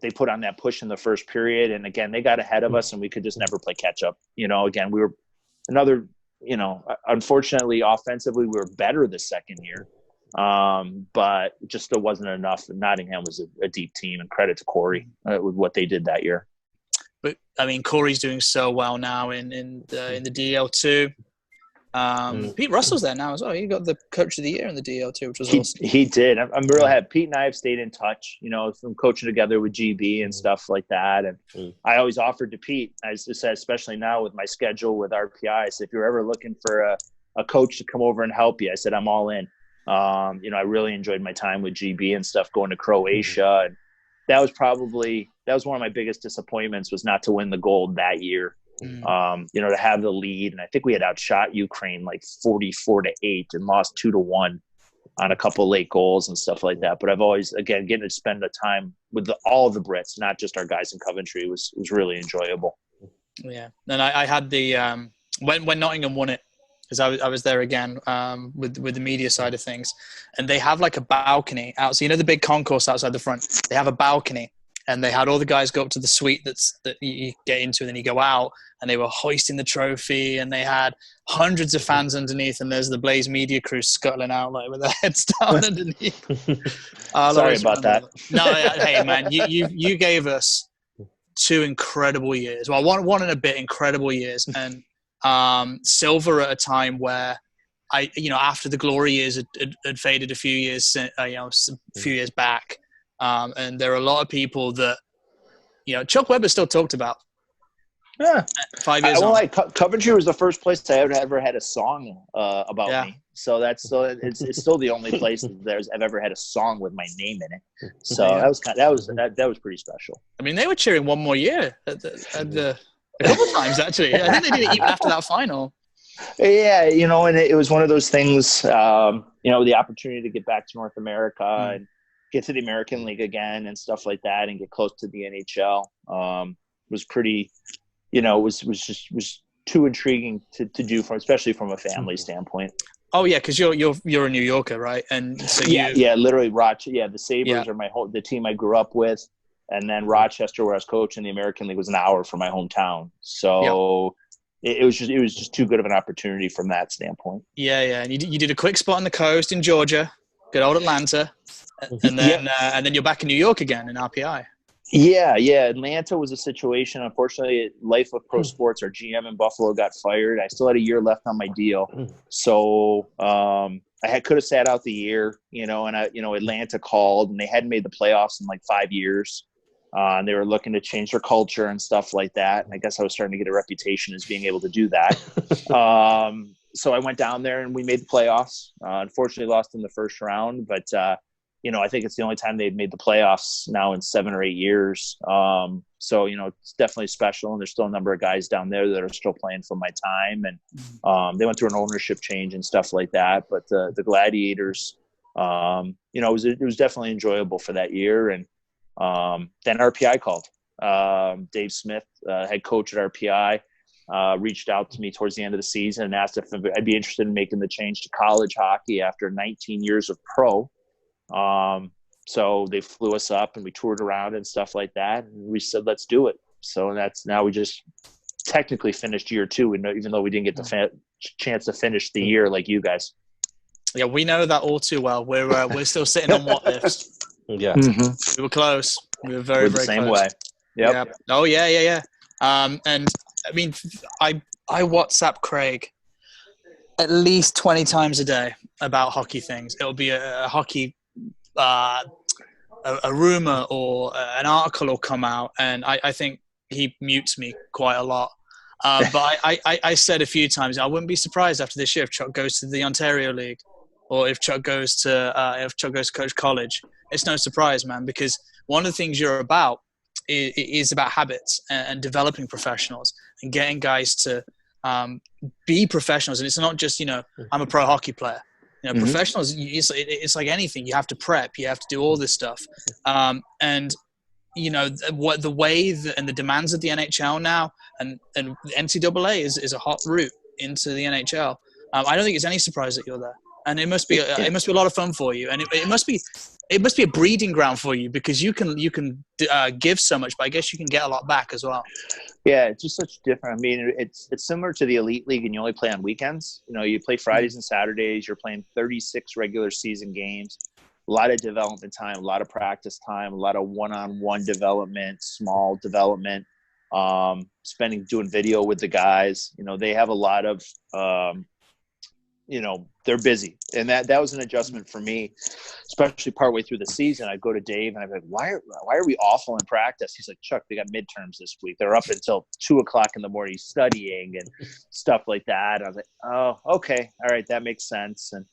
They put on that push in the first period, and again they got ahead of us, and we could just never play catch up. Again we were unfortunately offensively we were better the second year, but just still wasn't enough. Nottingham was a deep team, and credit to Corey with what they did that year. But I mean, Corey's doing so well now in the DL2. Pete Russell's there now as well. He got the Coach of the Year in the DL2, which was awesome. He did. I'm real happy. Pete and I have stayed in touch, from coaching together with GB and stuff like that. And I always offered to Pete, I just said, especially now with my schedule with RPI, I said, if you're ever looking for a coach to come over and help you, I said, I'm all in. I really enjoyed my time with GB and stuff, going to Croatia. And that was one of my biggest disappointments, was not to win the gold that year. To have the lead, and I think we had outshot Ukraine like 44-8 and lost 2-1 on a couple late goals and stuff like that. But I've always, again, getting to spend the time with all the Brits, not just our guys in Coventry, was really enjoyable. Yeah, and I had the when Nottingham won it, because I was there again with the media side of things, and they have like a balcony out. So the big concourse outside the front, they have a balcony. And they had all the guys go up to the suite that you get into, and then you go out, and they were hoisting the trophy, and they had hundreds of fans underneath, and there's the Blaze media crew scuttling out like with their heads down underneath. Sorry about that. No, hey man, you gave us 2 incredible years. Well, one and a bit incredible years, and silver at a time where after the glory years had faded a few years, a few years back. And there are a lot of people that, Chuck Webber still talked about. Yeah. 5 years on. Coventry was the first place I ever had a song about me. So it's still the only place that I've ever had a song with my name in it. So Yeah. that was pretty special. I mean, they were cheering one more year a couple times actually. I think they did it even after that final. Yeah, and it was one of those things. The opportunity to get back to North America and get to the American League again and stuff like that, and get close to the NHL was pretty. Was too intriguing to do especially from a family standpoint. Oh yeah, because you're a New Yorker, right? And so literally Rochester. Yeah, the Sabres are the team I grew up with, and then Rochester, where I was coaching the American League, was an hour from my hometown. So it was just too good of an opportunity from that standpoint. Yeah, and you did a quick spot on the coast in Georgia, good old Atlanta, and then you're back in New York again in RPI. Yeah. Atlanta was a situation. Unfortunately, life of pro sports, our GM in Buffalo got fired. I still had a year left on my deal, so I could have sat out the year. And Atlanta called, and they hadn't made the playoffs in like 5 years. And they were looking to change their culture and stuff like that. And I guess I was starting to get a reputation as being able to do that. So I went down there and we made the playoffs. Unfortunately, lost in the first round, but I think it's the only time they've made the playoffs now in 7 or 8 years. So it's definitely special. And there's still a number of guys down there that are still playing from my time. And they went through an ownership change and stuff like that. But the Gladiators, it was definitely enjoyable for that year. And then RPI called. Dave Smith, head coach at RPI, reached out to me towards the end of the season and asked if I'd be interested in making the change to college hockey after 19 years of pro. So they flew us up and we toured around and stuff like that. And we said, let's do it. So now we just technically finished year 2, even though we didn't get the chance to finish the year like you guys. Yeah, we know that all too well. We're still sitting on what ifs. Yeah. We were close. We were very, very same close. way. Yep. Oh yeah. And I mean, I WhatsApp Craig at least 20 times a day about hockey things. It'll be a hockey, a rumor or an article will come out, and I think he mutes me quite a lot. But I said a few times, I wouldn't be surprised after this year if Chuck goes to the Ontario League, or if Chuck goes to coach college. It's no surprise, man, because one of the things you're about is about habits and developing professionals and getting guys to be professionals. And it's not just, I'm a pro hockey player. Professionals, it's like anything. You have to prep. You have to do all this stuff. And what the way and the demands of the NHL now and NCAA is a hot route into the NHL. I don't think it's any surprise that you're there. And it must be a lot of fun for you, and it must be a breeding ground for you, because you can give so much, but I guess you can get a lot back as well. Yeah, it's just such different. I mean, it's similar to the Elite League, and you only play on weekends. You play Fridays and Saturdays. You're playing 36 regular season games. A lot of development time, a lot of practice time, a lot of one-on-one development, small development. Doing video with the guys. They have a lot of. They're busy, and that was an adjustment for me, especially partway through the season. I'd go to Dave and I'd be like, why are we awful in practice? He's like, Chuck, they got midterms this week. They're up until 2:00 in the morning studying and stuff like that. And I was like, oh, okay. All right. That makes sense. And,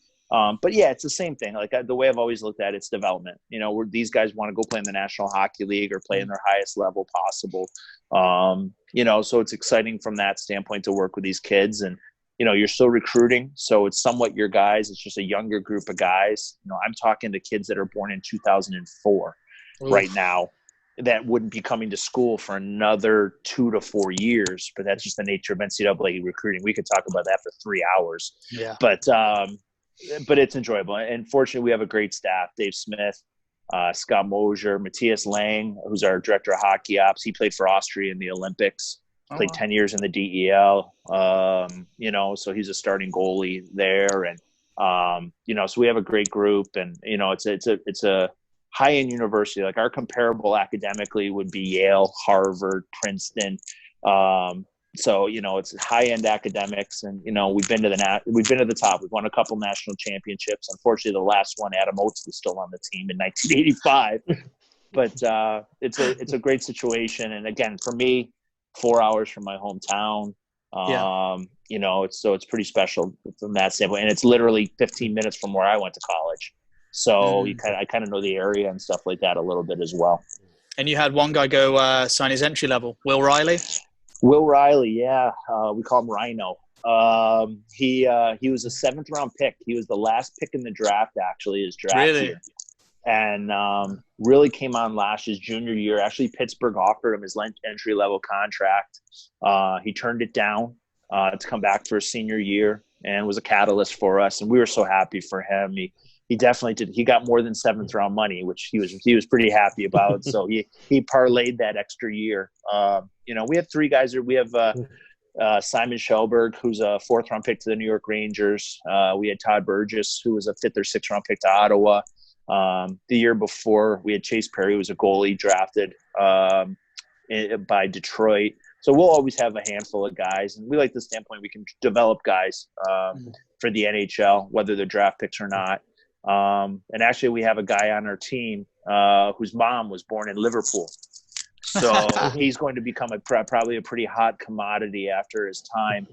but yeah, it's the same thing. Like the way I've always looked at it, it's development, where these guys want to go play in the National Hockey League or play in their highest level possible. So it's exciting from that standpoint to work with these kids, and, you're still recruiting, so it's somewhat your guys. It's just a younger group of guys. I'm talking to kids that are born in 2004 right now that wouldn't be coming to school for another 2 to 4 years, but that's just the nature of NCAA recruiting. We could talk about that for 3 hours. Yeah. But it's enjoyable. And fortunately, we have a great staff. Dave Smith, Scott Mosier, Matthias Lang, who's our director of hockey ops. He played for Austria in the Olympics. Played 10 years in the DEL, so he's a starting goalie there. And, so we have a great group, and, it's a high-end university. Like our comparable academically would be Yale, Harvard, Princeton. So, it's high-end academics, and, we've been to the top. We've won a couple national championships. Unfortunately, the last one, Adam Oates was still on the team in 1985, but it's a great situation. And again, for me, 4 hours from my hometown, Yeah. It's pretty special from that standpoint, and it's literally 15 minutes from where I went to college. So I kind of know the area and stuff like that a little bit as well. And you had one guy go sign his entry level, Will Riley. Will Riley, yeah, we call him Rhino. He was a 7th round pick. He was the last pick in the draft, actually, his draft year, and really came on last his junior year. Actually, Pittsburgh offered him his entry level contract. He turned it down to come back for his senior year, and was a catalyst for us. And we were so happy for him. He definitely did. He got more than 7th round money, which he was pretty happy about. So he parlayed that extra year. We have 3 guys there. We have Simon Shelberg, who's a 4th round pick to the New York Rangers. We had Todd Burgess, who was a 5th or 6th round pick to Ottawa. The year before, we had Chase Perry, who was a goalie drafted by Detroit. So we'll always have a handful of guys, and we like the standpoint we can develop guys for the NHL, whether they're draft picks or not. And actually, we have a guy on our team whose mom was born in Liverpool. So he's going to become probably a pretty hot commodity after his time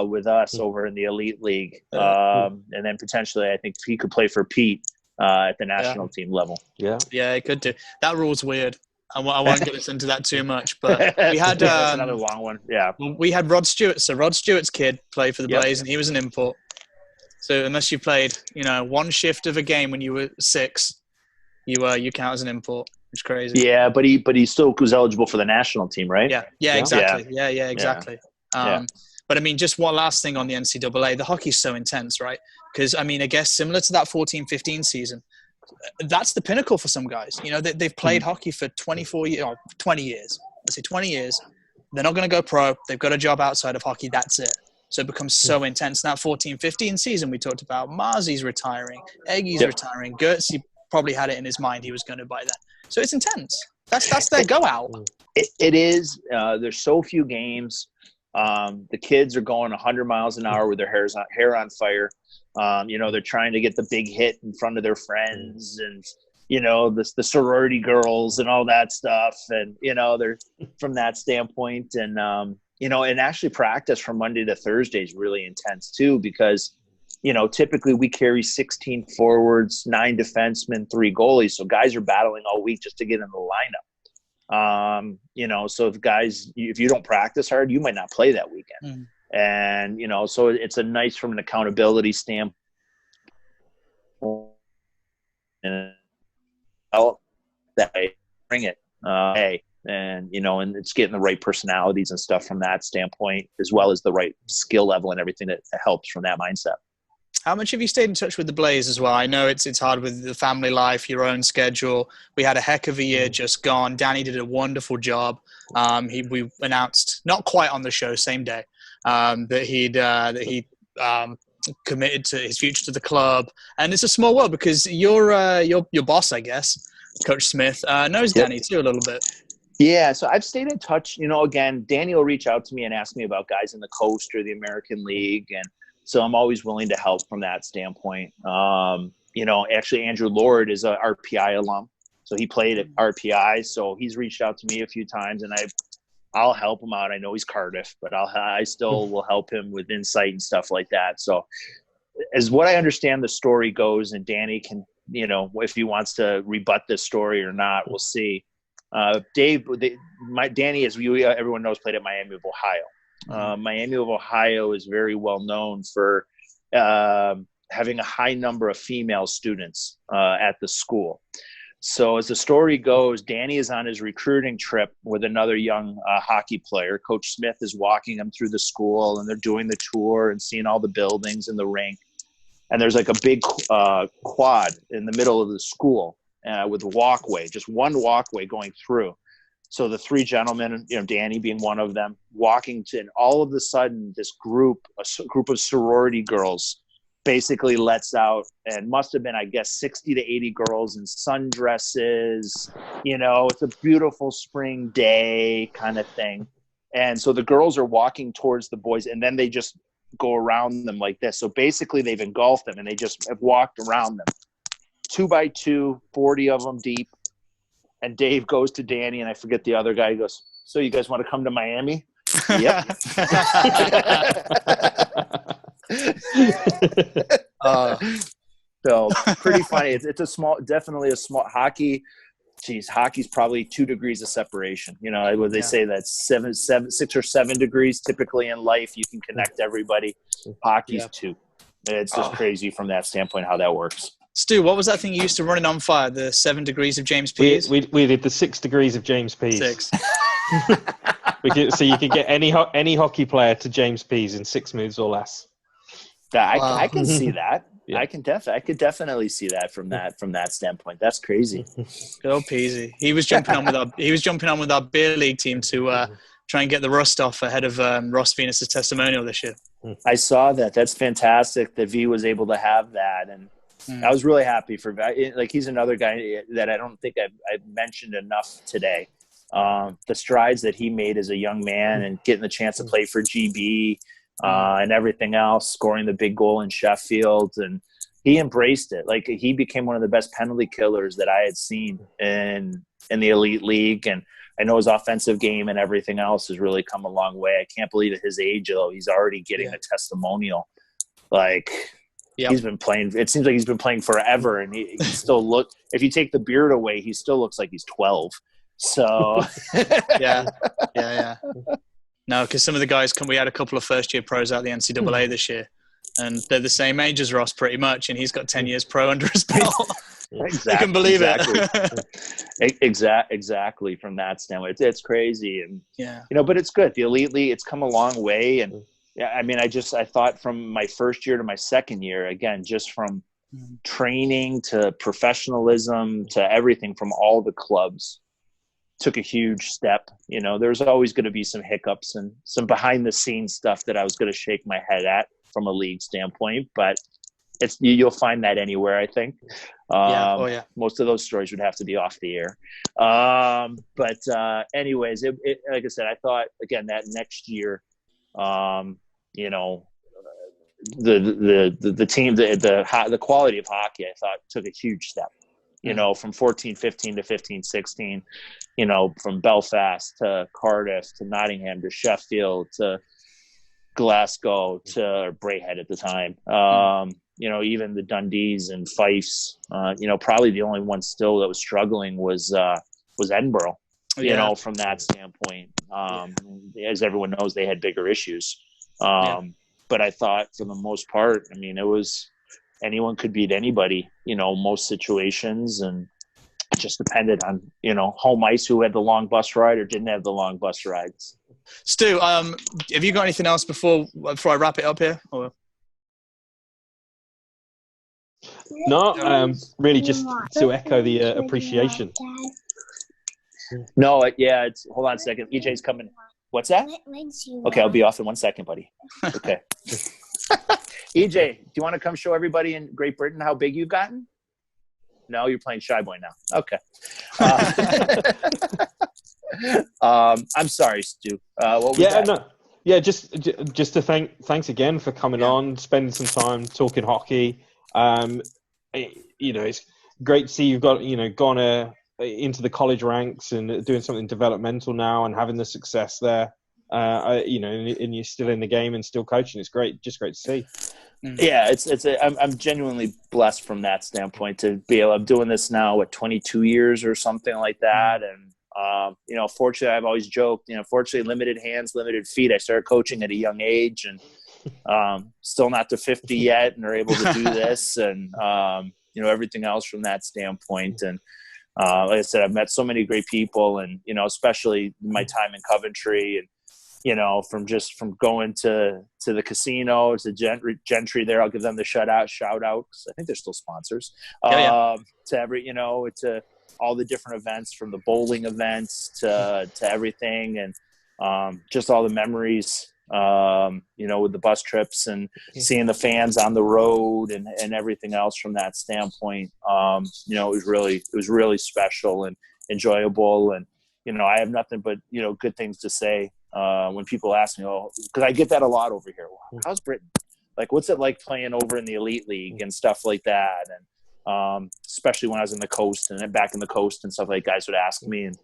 with us over in the Elite League. And then potentially, I think he could play for Pete at the national team level. Yeah, he could do. That rule's weird. I won't get us into that too much, but we had that's another long one. Yeah, we had Rod Stewart. So Rod Stewart's kid played for the Blaze, and he was an import. So unless you played, one shift of a game when you were 6, you count as an import. It's crazy. Yeah, but he still was eligible for the national team, right? Yeah, exactly. Yeah, exactly. But I mean, just one last thing on the NCAA. The hockey's so intense, right? Because I mean, I guess similar to that 14-15 season, that's the pinnacle for some guys. They've played hockey for 24 years, or 20 years. Let's say 20 years. They're not going to go pro. They've got a job outside of hockey. That's it. So it becomes so intense. That 14-15 season, we talked about Marzy's retiring, Eggy's retiring, Gertzy probably had it in his mind he was going to by then. So it's intense. That's their go out. It is. There's so few games. The kids are going 100 miles an hour with their hair on fire. They're trying to get the big hit in front of their friends and, the sorority girls and all that stuff. And, they're from that standpoint. And, and actually practice from Monday to Thursday is really intense too, because, typically we carry 16 forwards, 9 defensemen, 3 goalies. So guys are battling all week just to get in the lineup. So if you don't practice hard, you might not play that weekend. And, so it's a nice from an accountability standpoint. And that I bring it. And it's getting the right personalities and stuff from that standpoint, as well as the right skill level and everything that helps from that mindset. How much have you stayed in touch with the Blaze as well? I know it's hard with the family life, your own schedule. We had a heck of a year just gone. Danny did a wonderful job. We announced, not quite on the show, same day, that he committed to his future to the club. And it's a small world because your boss, I guess, Coach Smith, knows Danny too a little bit. Yeah, so I've stayed in touch. Again, Danny will reach out to me and ask me about guys in the Coast or the American League, and so I'm always willing to help from that standpoint. Actually, Andrew Lord is a RPI alum, so he played at RPI. So he's reached out to me a few times, and I'll help him out. I know he's Cardiff, but I still will help him with insight and stuff like that. So, as what I understand the story goes, and Danny can, if he wants to rebut this story or not, we'll see. Danny, as everyone knows, played at Miami of Ohio. Miami of Ohio is very well known for having a high number of female students at the school. So as the story goes, Danny is on his recruiting trip with another young hockey player. Coach Smith is walking him through the school, and they're doing the tour and seeing all the buildings and the rink. And there's like a big quad in the middle of the school with a walkway, just one walkway going through. So the 3 gentlemen, Danny being one of them, walking to, and all of a sudden this group of sorority girls basically lets out, and must have been, I guess, 60 to 80 girls in sundresses. It's a beautiful spring day kind of thing. And so the girls are walking towards the boys, and then they just go around them like this. So basically they've engulfed them, and they just have walked around them. 2 by 2, 40 of them deep. And Dave goes to Danny, and I forget the other guy. He goes, "So you guys want to come to Miami?" Yep. So pretty funny. It's definitely a small hockey. Geez, hockey's probably 2 degrees of separation. You know, what they say that 6 or 7 degrees typically in life you can connect everybody. Hockey's 2. It's just crazy from that standpoint how that works. Stu, what was that thing you used to run on fire? The 7 degrees of James Pease? We did the 6 degrees of James Pease. 6. So you could get any hockey player to James Pease in 6 moves or less. I can see that. Yeah. I could definitely see that from that standpoint. That's crazy. Good old Peasy. He was jumping on with our beer league team to try and get the rust off ahead of Ross Venus's testimonial this year. I saw that. That's fantastic that V was able to have that, and I was really happy for like he's another guy that I don't think I've mentioned enough today. The strides that he made as a young man and getting the chance to play for GB and everything else, scoring the big goal in Sheffield, and he embraced it. Like he became one of the best penalty killers that I had seen in the elite league, and I know his offensive game and everything else has really come a long way. I can't believe at his age, though, he's already getting a testimonial. Like he's been playing. It seems like he's been playing forever, and he still if you take the beard away, he still looks like he's 12. So yeah. No, because some of the guys we had a couple of first-year pros out the NCAA this year, and they're the same age as Ross pretty much, and he's got 10 years pro under his belt. Exactly. You can believe it. Exactly. From that standpoint, it's crazy, and but it's good. The elite league, it's come a long way, and I mean, I thought from my first year to my second year, again, just from training to professionalism to everything from all the clubs, took a huge step. There's always going to be some hiccups and some behind the scenes stuff that I was going to shake my head at from a league standpoint, but you'll find that anywhere, I think. Most of those stories would have to be off the air. But anyways, like I said, I thought again that next year, the team, the quality of hockey, I thought took a huge step. From 14-15 to 15-16, from Belfast to Cardiff to Nottingham to Sheffield to Glasgow to Braehead at the time. Even the Dundees and Fifes, probably the only one still that was struggling was Edinburgh, from that standpoint. As everyone knows, they had bigger issues. But I thought for the most part, I mean, it was anyone could beat anybody, most situations, and it just depended on, home ice, who had the long bus ride or didn't have the long bus rides. Stu, have you got anything else before I wrap it up here? Or? No, really just to echo the appreciation. No, hold on a second. EJ's coming. What's that? Okay, I'll be off in 1 second, buddy. Okay. EJ, do you want to come show everybody in Great Britain how big you've gotten? No, you're playing Shy Boy now. Okay. I'm sorry, Stu. What was that? No. Yeah, just to thanks again for coming on, spending some time talking hockey. It's great to see you've got gone into the college ranks and doing something developmental now and having the success there. And you're still in the game and still coaching. It's great, just great to see. Yeah, I'm genuinely blessed from that standpoint to be able. I'm doing this now 22 years or something like that, and fortunately, I've always joked, fortunately, limited hands, limited feet. I started coaching at a young age, and still not to 50 yet, and are able to do this, and everything else from that standpoint. And like I said, I've met so many great people, and especially my time in Coventry, and from going to the casino to Gentry there, I'll give them the shout out because I think they're still sponsors. To to all the different events, from the bowling events to everything, and just all the memories, with the bus trips and seeing the fans on the road and everything else from that standpoint. It was really special and enjoyable, and I have nothing but good things to say. When people ask me, because I get that a lot over here. How's Britain? Like, what's it like playing over in the elite league and stuff like that? And especially when I was in the coast and back in the coast and stuff, like guys would ask me. And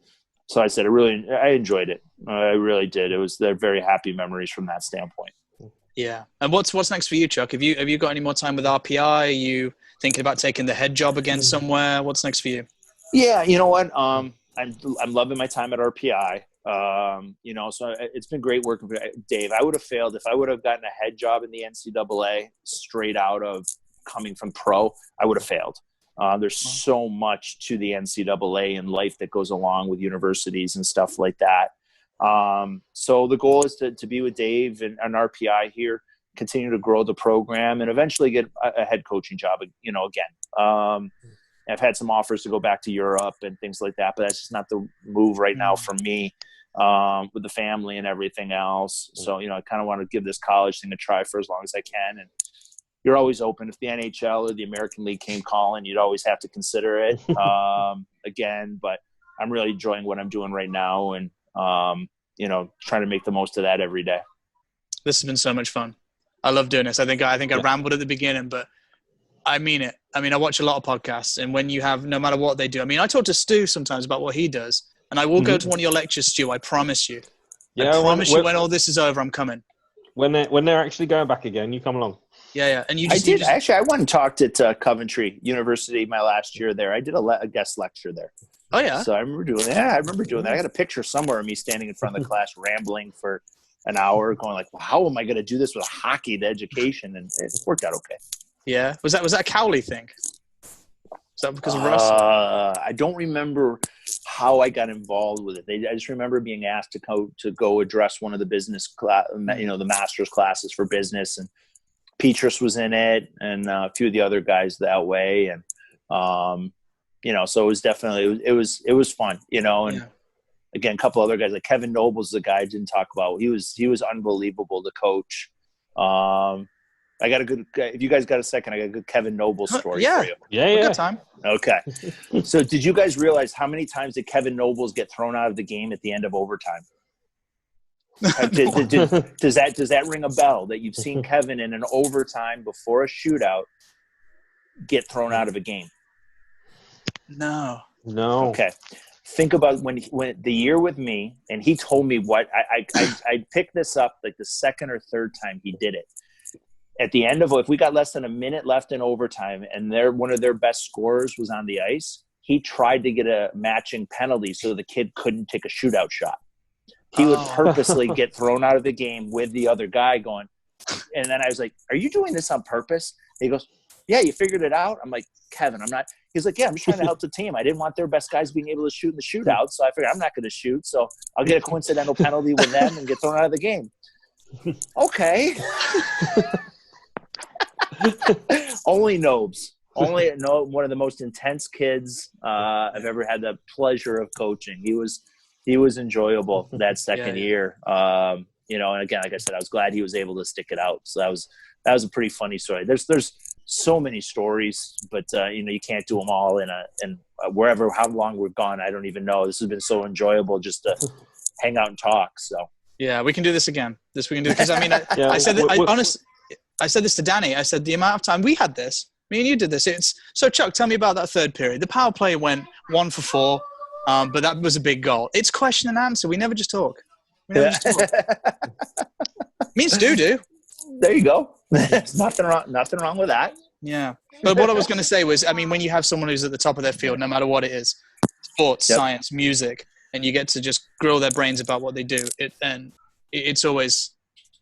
so I said, I enjoyed it. I really did. They're very happy memories from that standpoint. Yeah. And what's next for you, Chuck? Have you got any more time with RPI? Are you thinking about taking the head job again somewhere? What's next for you? Yeah, you know what? I'm loving my time at RPI. So it's been great working with Dave. I would have failed if I would have gotten a head job in the NCAA straight out of coming from pro. I would have failed. There's so much to the NCAA and life that goes along with universities and stuff like that. So the goal is to be with Dave and RPI here, continue to grow the program, and eventually get a head coaching job, again. I've had some offers to go back to Europe and things like that, but that's just not the move right now for me, with the family and everything else. So, I kind of want to give this college thing a try for as long as I can. And you're always open. If the NHL or the American League came calling, you'd always have to consider it again. But I'm really enjoying what I'm doing right now, and trying to make the most of that every day. This has been so much fun. I love doing this. I think I rambled at the beginning, but I mean it. I mean, I watch a lot of podcasts, and when you have, no matter what they do, I mean, I talk to Stu sometimes about what he does, and I will go to one of your lectures, Stu. I promise you. Yeah, I promise you, when all this is over, I'm coming. When they're actually going back again, you come along. Yeah. And Actually, I went and talked at Coventry University my last year there. I did a guest lecture there. Oh yeah. So I remember doing that. I got a picture somewhere of me standing in front of the class, rambling for an hour, going like, well, how am I going to do this with hockey, the education? And it worked out okay. Yeah. Was that a Cowley thing? Is that because of Russ? I don't remember how I got involved with it. I just remember being asked to go address one of the business class, the master's classes for business, and Petrus was in it, and a few of the other guys that way, and so it was definitely it was fun, and again, a couple other guys like Kevin Noble's the guy I didn't talk about. He was unbelievable to coach. I got a good. If you guys got a second, I got a good Kevin Noble story for you. Yeah. We got time. Okay. So, did you guys realize how many times did Kevin Nobles get thrown out of the game at the end of overtime? Does that ring a bell that you've seen Kevin in an overtime before a shootout get thrown out of a game? No. Okay. Think about when the year with me, and he told me what I picked this up like the second or third time he did it. At the end of, if we got less than a minute left in overtime and one of their best scorers was on the ice, he tried to get a matching penalty so the kid couldn't take a shootout shot. He would purposely get thrown out of the game with the other guy going. And then I was like, are you doing this on purpose? And he goes, yeah, you figured it out? I'm like, Kevin, I'm not. He's like, yeah, I'm just trying to help the team. I didn't want their best guys being able to shoot in the shootout, so I figured I'm not going to shoot, so I'll get a coincidental penalty with them and get thrown out of the game. Okay. Only Nobes. One of the most intense kids I've ever had the pleasure of coaching. He was enjoyable that second year. And again, like I said, I was glad he was able to stick it out. So that was a pretty funny story. There's so many stories, but you can't do them all in wherever, how long we've gone. I don't even know. This has been so enjoyable just to hang out and talk. So yeah, we can do this again. We can do it because I mean, I said that, honestly. I said this to Danny. I said, the amount of time we had this, me and you did this. So Chuck, tell me about that third period. The power play went 1 for 4, but that was a big goal. It's question and answer. We never just talk. Me and Stu do. There you go. There's nothing wrong with that. Yeah. But what I was going to say was, I mean, when you have someone who's at the top of their field, no matter what it is, sports, science, music, and you get to just grill their brains about what they do, it's always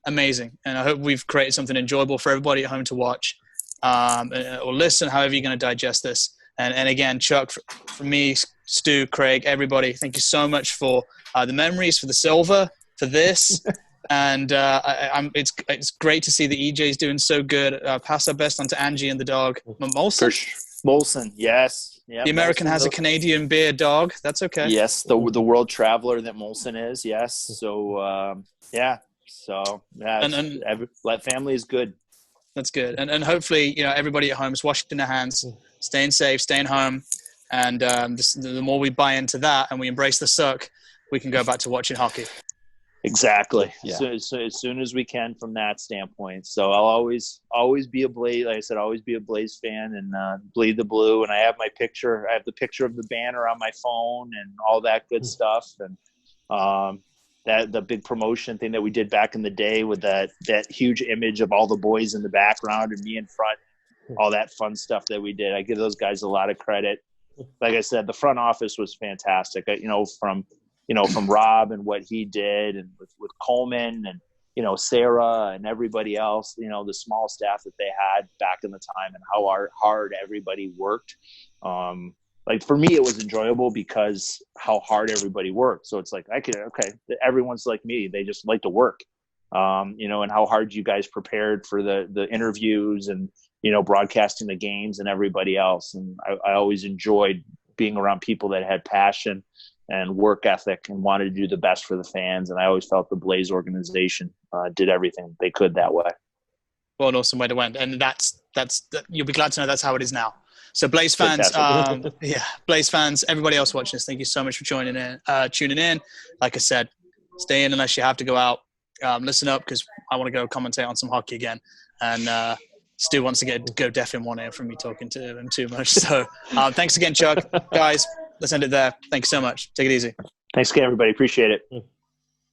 amazing. And I hope we've created something enjoyable for everybody at home to watch or listen, however you're going to digest this. And again, Chuck, for me, Stu, Craig, everybody, thank you so much for the memories, for the silver, for this. And it's great to see the EJ's doing so good. Pass our best on to Angie and the dog. Molson, yes. Yeah, the American has a Canadian beer dog. That's okay. Yes, the world traveler that Molson is, yes. So, yeah. So family is good. That's good, and hopefully everybody at home is washing their hands, staying safe, staying home, and the more we buy into that and we embrace the suck, we can go back to watching hockey. Exactly. Yeah. So as soon as we can from that standpoint. So I'll always be a Blaze. Like I said, always be a Blaze fan and bleed the blue. And I have my picture. I have the picture of the banner on my phone and all that good stuff. And that the big promotion thing that we did back in the day with that huge image of all the boys in the background and me in front, all that fun stuff that we did. I give those guys a lot of credit. Like I said, the front office was fantastic. From Rob and what he did, and with Coleman and, Sarah and everybody else, the small staff that they had back in the time, and how hard everybody worked. Like for me, it was enjoyable because how hard everybody worked. So it's like, everyone's like me. They just like to work, and how hard you guys prepared for the interviews and, broadcasting the games and everybody else. And I always enjoyed being around people that had passion and work ethic and wanted to do the best for the fans. And I always felt the Blaze organization did everything they could that way. Well, an awesome way to end. And that's you'll be glad to know that's how it is now. So Blaze fans, Blaze fans, everybody else watching this, thank you so much for tuning in. Like I said, stay in unless you have to go out. Listen up, because I want to go commentate on some hockey again. And Stu wants to go deaf in one ear from me talking to him too much. So thanks again, Chuck. Guys, let's end it there. Thank you so much. Take it easy. Thanks again, everybody. Appreciate it.